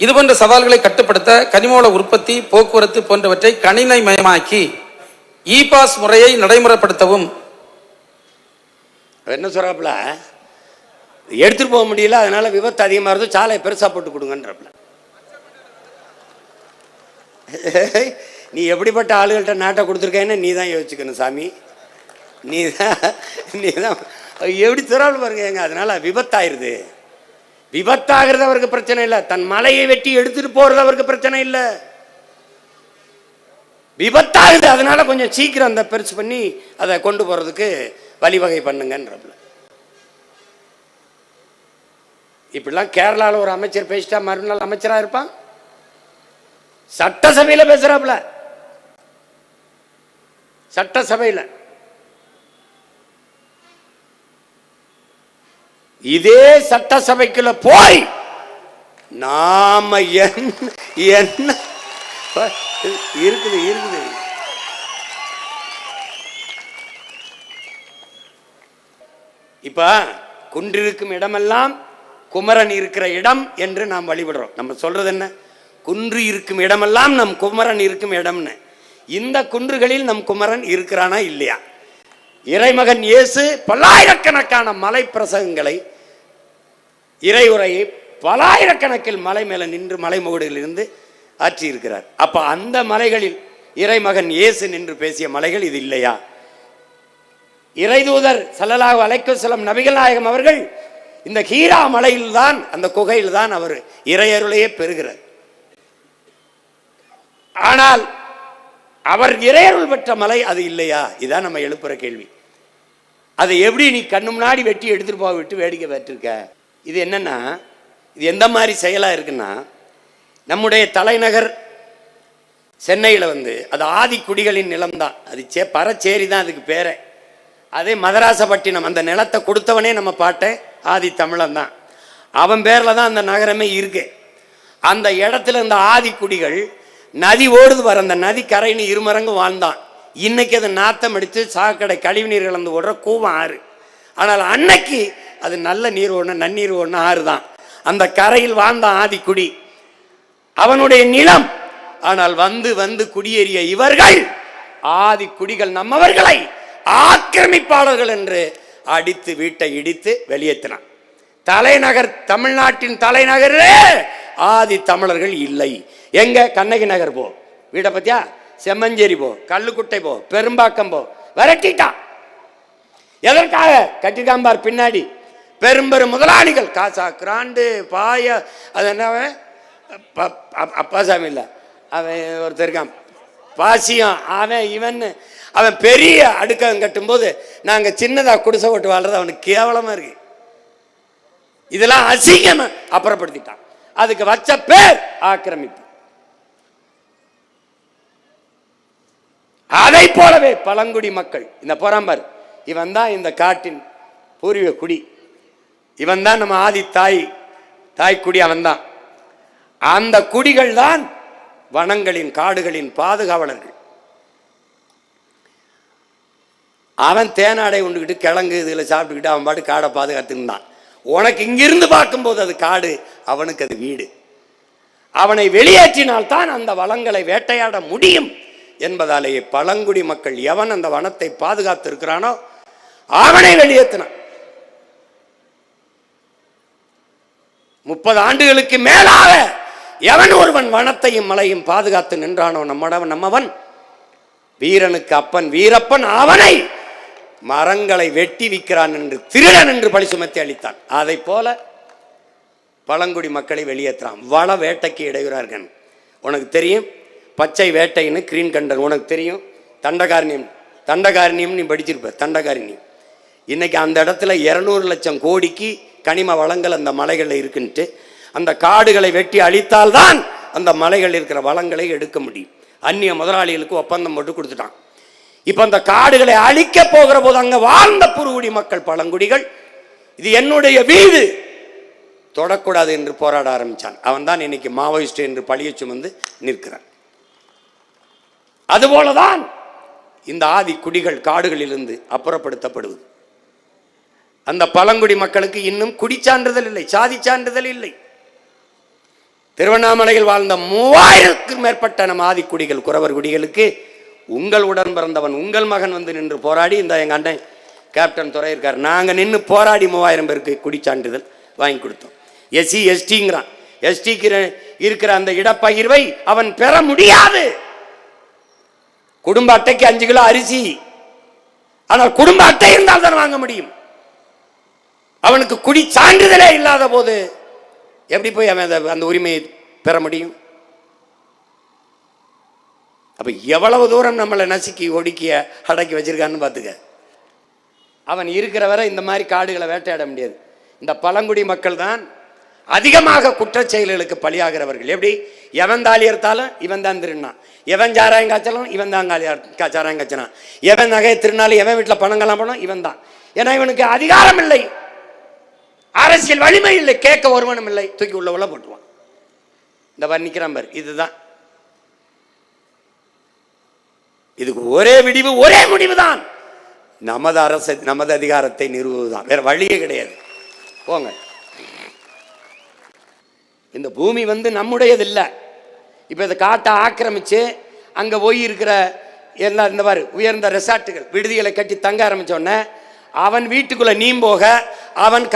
இதுபோன்ற சவால்களை கட்டுப்படுத்த கனிமவள உற்பத்தி, போக்குவரத்து போன்றவற்றை கணினிமயமாக்கி இ பாஸ் முறையை நடைமுறைப்படுத்தவும்.
என்ன சொல்றாப்புல, எடுத்துட்டு போக முடியல, அதனால விபத்து அதிகமாக இருந்தது, சாலையை பெருசா போட்டு கொடுங்கன்றப்பல. நீ எப்படிப்பட்ட ஆளுகள்கிட்ட நாட்டை கொடுத்துருக்கேன்னு நீ தான் யோசிச்சுக்கணும் சாமி. நீ தான் எப்படி திறவு பாருங்க. அதனால விபத்தாயிருது. விபத்தாகிறது அவருக்கு பிரச்சனை இல்லை, தன் மலையை வெட்டி எடுத்துட்டு போறது அவருக்கு பிரச்சனை இல்லை. விபத்தாகுது, அதனால கொஞ்சம் சீக்கிரம் அந்த பெருசு பண்ணி அதை கொண்டு போறதுக்கு வழிவகை பண்ணுங்கன்றப்பல. இப்படிலாம் கேரளாவில் ஒரு அமைச்சர் பேசிட்டா மறுநாள் அமைச்சராக இருப்பான். சட்டசபையில் பேசுறாப்புல, சட்டசபையில். இதே சட்டசபைக்குள்ள போய் நாம என்ன இருக்குது. இப்ப குன்றிருக்கும் இடமெல்லாம் குமரன் இருக்கிற இடம் என்று நாம் வழிபடுறோம். நம்ம சொல்றது என்ன? குன்று இருக்கும் இடமெல்லாம் நம் குமரன் இருக்கும் இடம்னு. இந்த குன்றுகளில் நம் குமரன் இருக்கிறானா இல்லையா? இறைமகன் இயேசு பல்லாயிரக்கணக்கான மலை பிரசங்கங்களை, இறையுரையை பல்லாயிரக்கணக்கில் மலை மேல நின்று மலை முகடுகளில் இருந்து ஆற்றி இருக்கிறார். அப்ப அந்த மலைகளில் இறைமகன் இயேசு நின்று பேசிய மலைகள் இது இல்லையா? இறைதூதர் ஸல்லல்லாஹு அலைஹி வஸல்லம் நபிகள் நாயகம் அவர்கள் இந்த ஹீரா மலையில்தான், அந்த குகையில்தான் அவர் இறையருளையே பெறுகிறார். ஆனால் அவர் இறையருள் பெற்ற மலை அது இல்லையா? இதான் நம்ம எழுப்புற கேள்வி. அதை எப்படி நீ கண்ணு முன்னாடி வெட்டி எடுத்துட்டு போக விட்டு வேடிக்கை பெற்றிருக்க? இது என்னன்னா, இது எந்த மாதிரி செயலா இருக்குன்னா, நம்முடைய தலைநகர் சென்னையில் அது ஆதி குடிகளின் நிலம்தான். அது பரச்சேரி தான் அதுக்கு பேரை. அதே மதராசப்பட்டினம், அந்த நிலத்தை கொடுத்தவனே நம்ம பாட்டேன் ஆதி தமிழன் தான். அவன் பேர்ல தான் அந்த நகரமே இருக்கு. அந்த இடத்துல இந்த ஆதி குடிகள் நதி ஓடுது வர, அந்த நதி கரைன்னு இருமரங்கு வாழ்ந்தான். இன்னைக்கு அது நாத்தம் அடித்து சாக்கடை கழிவுநீர் கலந்து ஓடுற கூவம் ஆறு. ஆனால் அன்னைக்கு அது நல்ல நீர் ஓடுன நன்னீர் ஓடுன ஆறு தான். அந்த கரையில் வாழ்ந்தான் ஆதி குடி, அவனுடைய நிலம். ஆனால் வந்து குடியேறிய இவர்கள் ஆதி குடிகள் நம்மவர்களை ஆக்கிரமிப்பாளர்கள் என்று அடித்து வீட்டை இடித்து வெளியேற்றினான். தலைநகர், தமிழ்நாட்டின் தலைநகரே ஆதி தமிழர்கள் இல்லை. எங்க? கண்ணகி நகர் போ, வீட்டை பத்தியா செம்மஞ்சேரி போ, கல்லுக்குட்டை போ, பெரும்பாக்கம் போ, விரட்டிட்டான். எதற்காக? கட்டிக்காம்பார் பின்னாடி பெரும் முதலாளிகள் காசா கிராண்டு பாய அது என்ன அப்பாசாமி இல்லை அவன் ஒருத்தர் இருக்கான் பாசியம், அவன் இவன் அவன் பெரிய அடுக்கம் கட்டும்போது நாங்கள் சின்னதாக குடிசை போட்டு வாழ்றது அவனுக்கு கேவலமாக இருக்கு. இதெல்லாம் அசிங்கமா அப்புறப்படுத்திட்டான். அதுக்கு வச்ச பேர் ஆக்கிரமிப்பு. அதை போலவே பழங்குடி மக்கள் இந்த போறாம்பார், இவன் தான் இந்த காட்டின் பூர்வீக குடி, இவன் தான் நம்ம ஆதி தாய் குடி, அவன் தான். அந்த குடிகள் தான் வனங்களின் காடுகளின் பாதுகாவலர்கள். அவன் தேனாடை உண்டுகிட்டு கிழங்கு இதில் சாப்பிட்டுக்கிட்டு அவன் பாட்டு காடை பாதுகாத்துருந்தான். உனக்கு இங்கிருந்து பார்க்கும்போது அது காடு, அவனுக்கு அது வீடு. அவனை வெளியேற்றினால்தான் அந்த வளங்களை வேட்டையாட முடியும் என்பதாலேயே பழங்குடி மக்கள் எவன் அந்த வனத்தை பாதுகாத்து இருக்கிறானோ அவனை வெளியேற்றினான். 30 ஆண்டுகளுக்கு மேலாக எவன் ஒருவன் வனத்தையும் மலையும் பாதுகாத்து நின்றானோ நம்மவன் வீரனுக்கு அப்பன் வீரப்பன் அவனை மரங்களை வெட்டி விற்கிறான் என்று திருடன் என்று பழி சுமத்தி அளித்தான். அதை போல பழங்குடி மக்களை வெளியேற்றான். வள வேட்டைக்கு இடையூறார்கள். உனக்கு தெரியும் பச்சை வேட்டைன்னு கிரீன் கண்டன், உனக்கு தெரியும் தண்டகாரண்யம் நீ படிச்சிருப்ப. தண்டகாரண்யம் இன்னைக்கு அந்த இடத்துல 200 லட்சம் கோடிக்கு கனிம வளங்கள் அந்த மலைகளில் இருக்குன்ட்டு அந்த காடுகளை வெட்டி அழித்தால்தான் அந்த மலைகள் இருக்கிற வளங்களை எடுக்க முடியும். அந்நிய முதலாளிகளுக்கு ஒப்பந்தம் போட்டு கொடுத்துட்டான். இப்ப அந்த காடுகளை அழிக்க போகிற போது அங்க வாழ்ந்த புறகுடி மக்கள் பழங்குடிகள் இது என்னுடைய வீடு தொடக்கூடாது என்று போராட ஆரம்பிச்சான். அவன் தான் இன்னைக்கு மாவோயிஸ்ட் என்று பழிய சுமந்து நிற்கிறான். அதுபோலதான் இந்த ஆதி குடிகள் காடுகளிலிருந்து அப்புறப்படுத்தப்படுவது. அந்த பழங்குடி மக்களுக்கு இன்னும் குடி சான்றிதழ் இல்லை, சாதி சான்றிதழ் இல்லை. திருவண்ணாமலையில் வாழ்ந்த 3000க்கும் மேற்பட்ட நம்ம ஆதி குடிகள் குறவர் குடிகளுக்கு உங்கள் உடன் பிறந்தவன் உங்கள் மகன் வந்து நின்று போராடி, இந்த எங்க அண்ணன் கேப்டன் துறை இருக்கார், நாங்க நின்று போராடி 3000 பேருக்கு குடி சான்றிதழ் வாங்கி கொடுத்தோம். எஸ்சி எஸ்டிங்கிறான். எஸ்டிக்கு இருக்கிற அந்த இடப்பகிர்வை அவன் பெற முடியாது. குடும்ப அட்டைக்கு 5 கிலோ அரிசி, ஆனால் குடும்ப அட்டை இருந்தால் தான் வாங்க முடியும். அவனுக்கு குடி சான்றிதழே இல்லாத போது எப்படி போய் அவன் அந்த உரிமையை பெற முடியும்? அப்ப எவ்வளவு தூரம் நம்மளை நசுக்கி ஒடுக்கிய அடக்கி வச்சிருக்கான்னு பார்த்துக்க. அவன் இருக்கிற வரை இந்த மாதிரி காடுகளை வேட்டையாட முடியாது. இந்த பழங்குடி மக்கள் தான் அதிகமாக குற்றச் செயல்களுக்கு பலியாகிறவர்கள். எப்படி? எவன் தாலி எடுத்தாலும் இவன் தான் திருநான், எவன் சாராயம் காய்ச்சலும் இவன் தான் சாராயம் காய்ச்சனான், எவன் நகையை திருநாளும் எவன் வீட்டில் பணங்கள்லாம் போனோம் இவன் தான். ஏன்னா இவனுக்கு அதிகாரம் இல்லை, அரசியல் வலிமை இல்லை, கேட்க ஒருவனும் இல்லை, தூக்கி உள்ள போட்டுவான். இந்த வர்ணிக்கிறான் பார், இதுதான் இதுக்கு ஒரே விடிவு ஒரே முடிவு தான், நமது அரசு நமது அதிகாரத்தை நிறுவுவதுதான், வேற வழியே கிடையாது. போங்க, இந்த பூமி நம்முடையது இல்லை. இப்போ இதை காட்டை ஆக்கிரமிச்சு அங்கே போய் இருக்கிற எல்லாம் இந்த மாதிரி உயர்ந்த ரெசார்ட்டுகள் விடுதிகளை கட்டி தங்க ஆரம்பித்தோடனே அவன் வீட்டுக்குள்ளே நீ போக அவன்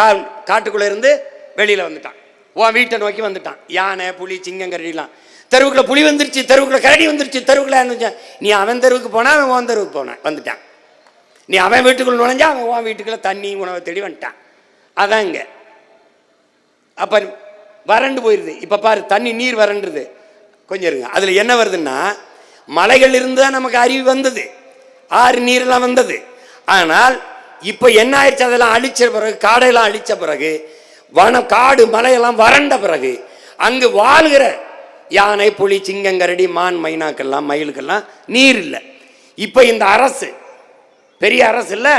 காட்டுக்குள்ளே இருந்து வெளியில் வந்துட்டான், உன் வீட்டை நோக்கி வந்துட்டான். யானை புலி சிங்கம் கரடிலாம் தெருவுக்குள்ள புலி வந்துருச்சு, தெருவுக்குள்ள கரடி வந்துருச்சு, தெருவுக்குள்ள இருந்துச்சு. நீ அவன் தெருவுக்கு போனா அவன் உன் தெருவுக்கு போனான் வந்துட்டான். நீ அவன் வீட்டுக்குள்ள நுழைஞ்சா அவன் உன் வீட்டுக்குள்ள தண்ணி உணவை தேடி வந்துட்டான். அதான் இங்க அப்ப வறண்டு போயிருது. இப்ப பாரு, தண்ணி நீர் வறண்டுது. கொஞ்சம் இருங்க, அதுல என்ன வருதுன்னா மலைகள் இருந்து தான் நமக்கு அருவி வந்தது, ஆறு நீரெல்லாம் வந்தது. ஆனால் இப்ப என்ன ஆயிடுச்சு, அதெல்லாம் அழிச்ச பிறகு, காடெல்லாம் அழிச்ச பிறகு, காடு மலையெல்லாம் வறண்ட பிறகு அங்கு வாழ்கிற யானை புலி சிங்கங்கரடி மான் மைனாக்கெல்லாம் மயிலுக்கெல்லாம் நீர் இல்லை. இப்ப இந்த அரசு பெரிய அரசு இல்லை,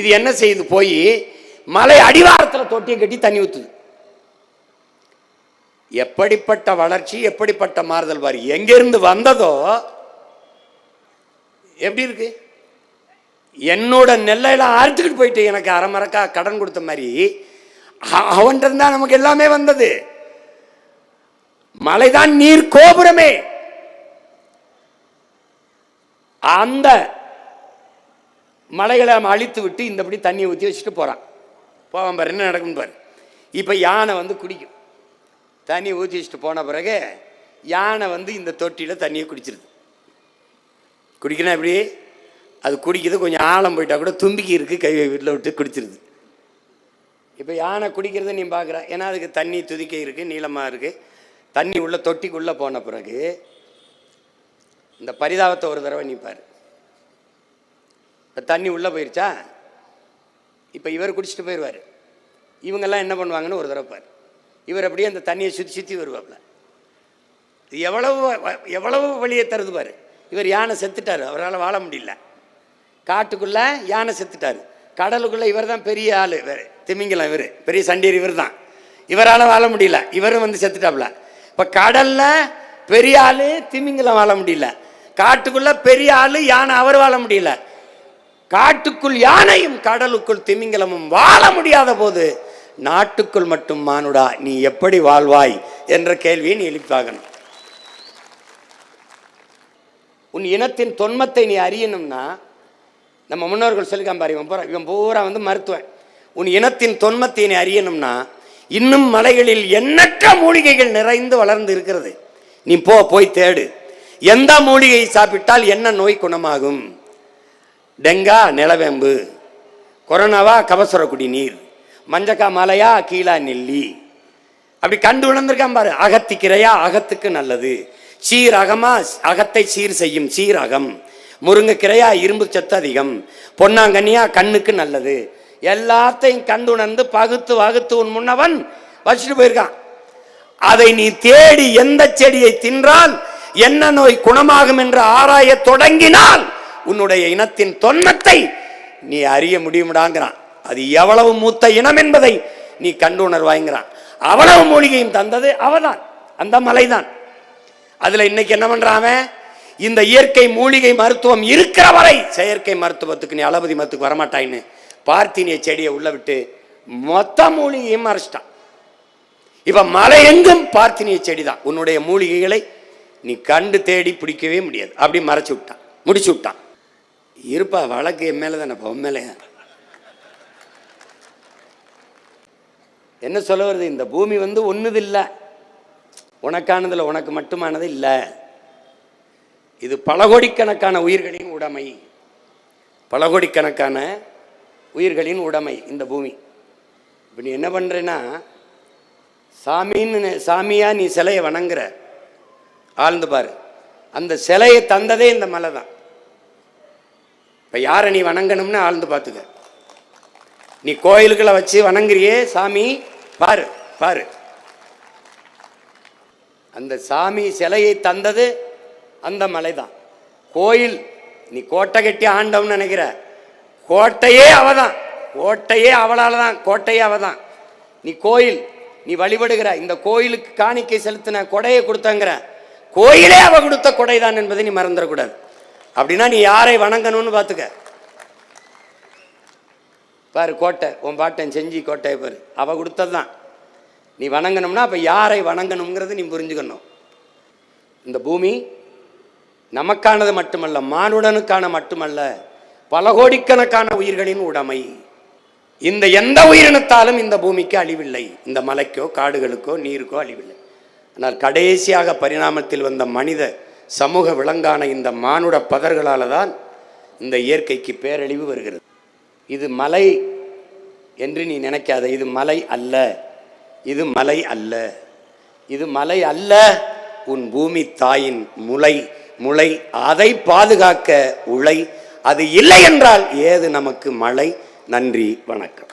இது என்ன செய்யுது, போய் மலை அடிவாரத்தில் தொட்டியை கட்டி தண்ணி ஊத்துது. எப்படிப்பட்ட வளர்ச்சி, எப்படிப்பட்ட மாறுதல் பாரு. எங்கிருந்து வந்ததோ எப்படி இருக்கு. என்னோட நெல்லையெல்லாம் அறுத்துக்கிட்டு போயிட்டு எனக்கு அரைமரக்கா கடன் கொடுத்த மாதிரி அவன்கிட்ட தான் நமக்கு எல்லாமே வந்தது. மலைதான் நீர் கோபுரமே. அந்த மலைகளை அழித்து விட்டு இந்தபடி தண்ணியை ஊற்றி வச்சுட்டு போறான். போவான் பாரு, என்ன நடக்கும் பாரு. இப்ப யானை குடிக்கும். தண்ணி ஊற்றி வச்சுட்டு போன பிறகு யானை இந்த தொட்டியில தண்ணியை குடிச்சிருது. குடிக்கணும் எப்படி? அது குடிக்குது, கொஞ்சம் ஆழம் போயிட்டா கூட தும்பிக்கி இருக்குது, கை வீட்டில் விட்டு குடிச்சிருது. இப்போ யானை குடிக்கிறத நீ பார்க்குற, ஏன்னா அதுக்கு தண்ணி துதிக்கை இருக்குது, நீளமாக இருக்குது. தண்ணி உள்ள தொட்டிக்குள்ளே போன பிறகு இந்த பரிதாபத்தை ஒரு தடவை நீ பாரு. இப்போ தண்ணி உள்ளே போயிடுச்சா, இப்போ இவர் குடிச்சிட்டு போயிடுவார். இவங்கெல்லாம் என்ன பண்ணுவாங்கன்னு ஒரு தடவை பாரு. இவர் அப்படியே அந்த தண்ணியை சுற்றி சுற்றி வருவாப்புல. இது எவ்வளவு வழியை தருது பாரு. இவர் யானை செத்துட்டார், அவரால் வாழ முடியல. காட்டுக்குள்ளே யானை செத்துட்டார், கடலுக்குள்ளே இவர் தான் பெரிய ஆள், வேறு திமிங்கலம், இவர் பெரிய சண்டீர், இவர் தான். இவரால் வாழ முடியல, இவரும் வந்து செத்துட்டாப்புல. இப்போ கடலில் பெரிய ஆள் திமிங்கலம் வாழ முடியல, காட்டுக்குள்ளே பெரிய ஆள் யானை, அவர் வாழ முடியல. காட்டுக்குள் யானையும் கடலுக்குள் திமிங்கலமும் வாழ முடியாத போது நாட்டுக்குள் மட்டும் மானுடா நீ எப்படி வாழ்வாய் என்ற கேள்வியை நீ எழுப்பாகணும். உன் இனத்தின் தொன்மத்தை நீ அறியணும்னா, நம்ம முன்னோர்கள் சொல்லிக்காம பாரு, இவன் பூரா வந்து மருத்துவன். உன் இனத்தின் தொன்மத்தை நீ அறியணும்னா, இன்னும் மலைகளில் எண்ணற்ற மூலிகைகள் நிறைந்து வளர்ந்து இருக்கிறது. நீ போய் தேடு. எந்த மூலிகை சாப்பிட்டால் என்ன நோய் குணமாகும்? டெங்கா நிலவேம்பு, கொரோனாவா கபசுர குடிநீர், மஞ்சக்கா மலையா கீழா நெல்லி, அப்படி கண்டு உணர்ந்திருக்கான் பாரு. அகத்திக்கிரையா அகத்துக்கு நல்லது, சீரகமா அகத்தை சீர் செய்யும் சீரகம், முருங்கைக்கிரையா இரும்பு சத்து அதிகம், பொன்னாங்கண்ணியா கண்ணுக்கு நல்லது. எல்லாத்தையும் கண்டு உணர்ந்து பகுத்து வகுத்து உன் முன்னவன் வச்சுட்டு போயிருக்கான். அதை நீ தேடி எந்த செடியை தின்றால் என்ன நோய் குணமாகும் என்று ஆராய தொடங்கினால் உன்னுடைய இனத்தின் தொன்மத்தை நீ அறிய முடியும்டாங்கிறான். அது எவ்வளவு மூத்த இனம் என்பதை நீ கண்டு உணர்வாய்ங்கிறான். அவ்வளவு மூலிகையும் தந்தது அவதான், அந்த மலைதான். அதுல இன்னைக்கு என்ன பண்றான்? இந்த இயற்கை மூலிகை மருத்துவம் இருக்கிற வரை செயற்கை மருத்துவத்துக்கு நீ அளபதி மருத்துக்கு வரமாட்டாயின்னு பார்த்தினிய செடியை உள்ள விட்டு மொத்த மூலிகையும் மறைச்சிட்டான். இப்ப மலை எங்கும் பார்த்தினிய செடி தான். உன்னுடைய மூலிகைகளை நீ கண்டு தேடி பிடிக்கவே முடியாது, அப்படி மறைச்சு விட்டான், முடிச்சு விட்டான். இருப்பா, வழக்கு என் மேல தானே, உன் மேல என்ன சொல்ல வருது? இந்த பூமி வந்து ஒண்ணுது இல்லை, உனக்கானதுல உனக்கு மட்டுமானது இல்லை. இது பல கோடிக்கணக்கான உயிர்களின் உடைமை, பல கோடிக்கணக்கான உயிர்களின் உடைமை இந்த பூமி. இப்போ நீ என்ன பண்றேன்னா, சாமியா நீ சிலையை வணங்குற, ஆழ்ந்து பாரு, அந்த சிலையை தந்ததே இந்த மலை தான். இப்போ யாரை நீ வணங்கணும்னு ஆழ்ந்து பார்த்துக்க. நீ கோயிலுக்களை வச்சு வணங்குறியே சாமி, பாரு பாரு, அந்த சாமி சிலையை தந்தது அந்த மலை தான். கோயில் நீ கோட்டை கட்டி ஆண்டவன்னு நினைக்கிற, கோட்டையே அவதான், கோட்டையே அவளால் தான், கோட்டையே அவதான். நீ கோயில் நீ வழிபடுகிற, இந்த கோயிலுக்கு காணிக்கை செலுத்தின கொடையை கொடுத்தங்கிற, கோயிலே அவ கொடுத்த கொடைதான் என்பதை நீ மறந்துடக்கூடாது. அப்படின்னா நீ யாரை வணங்கணும்னு பார்த்துக்க. பாரு கோட்டை, உன் பாட்டன் செஞ்சி கோட்டையை பாரு, அவ கொடுத்தது தான். நீ வணங்கணும்னா அப்போ யாரை வணங்கணுங்கிறது நீ புரிஞ்சுக்கணும். இந்த பூமி நமக்கானது மட்டுமல்ல, மானுடனுக்கான மட்டுமல்ல, பல கோடிக்கணக்கான உயிர்களின் உடைமை. இந்த எந்த உயிரினத்தாலும் இந்த பூமிக்கு அழிவில்லை, இந்த மலைக்கோ காடுகளுக்கோ நீருக்கோ அழிவில்லை. ஆனால் கடைசியாக பரிணாமத்தில் வந்த மனித சமூக விலங்கான இந்த மானுட பதர்களால் தான் இந்த இயற்கைக்கு பேரழிவு வருகிறது. இது மலை என்று நீ நினைக்காத, இது மலை அல்ல, இது மலை அல்ல, இது மலை அல்ல, உன் பூமி தாயின் முளை, அதை பாதுகாக்க உழை. அது இல்லை என்றால் ஏது நமக்கு மழை? நன்றி, வணக்கம்.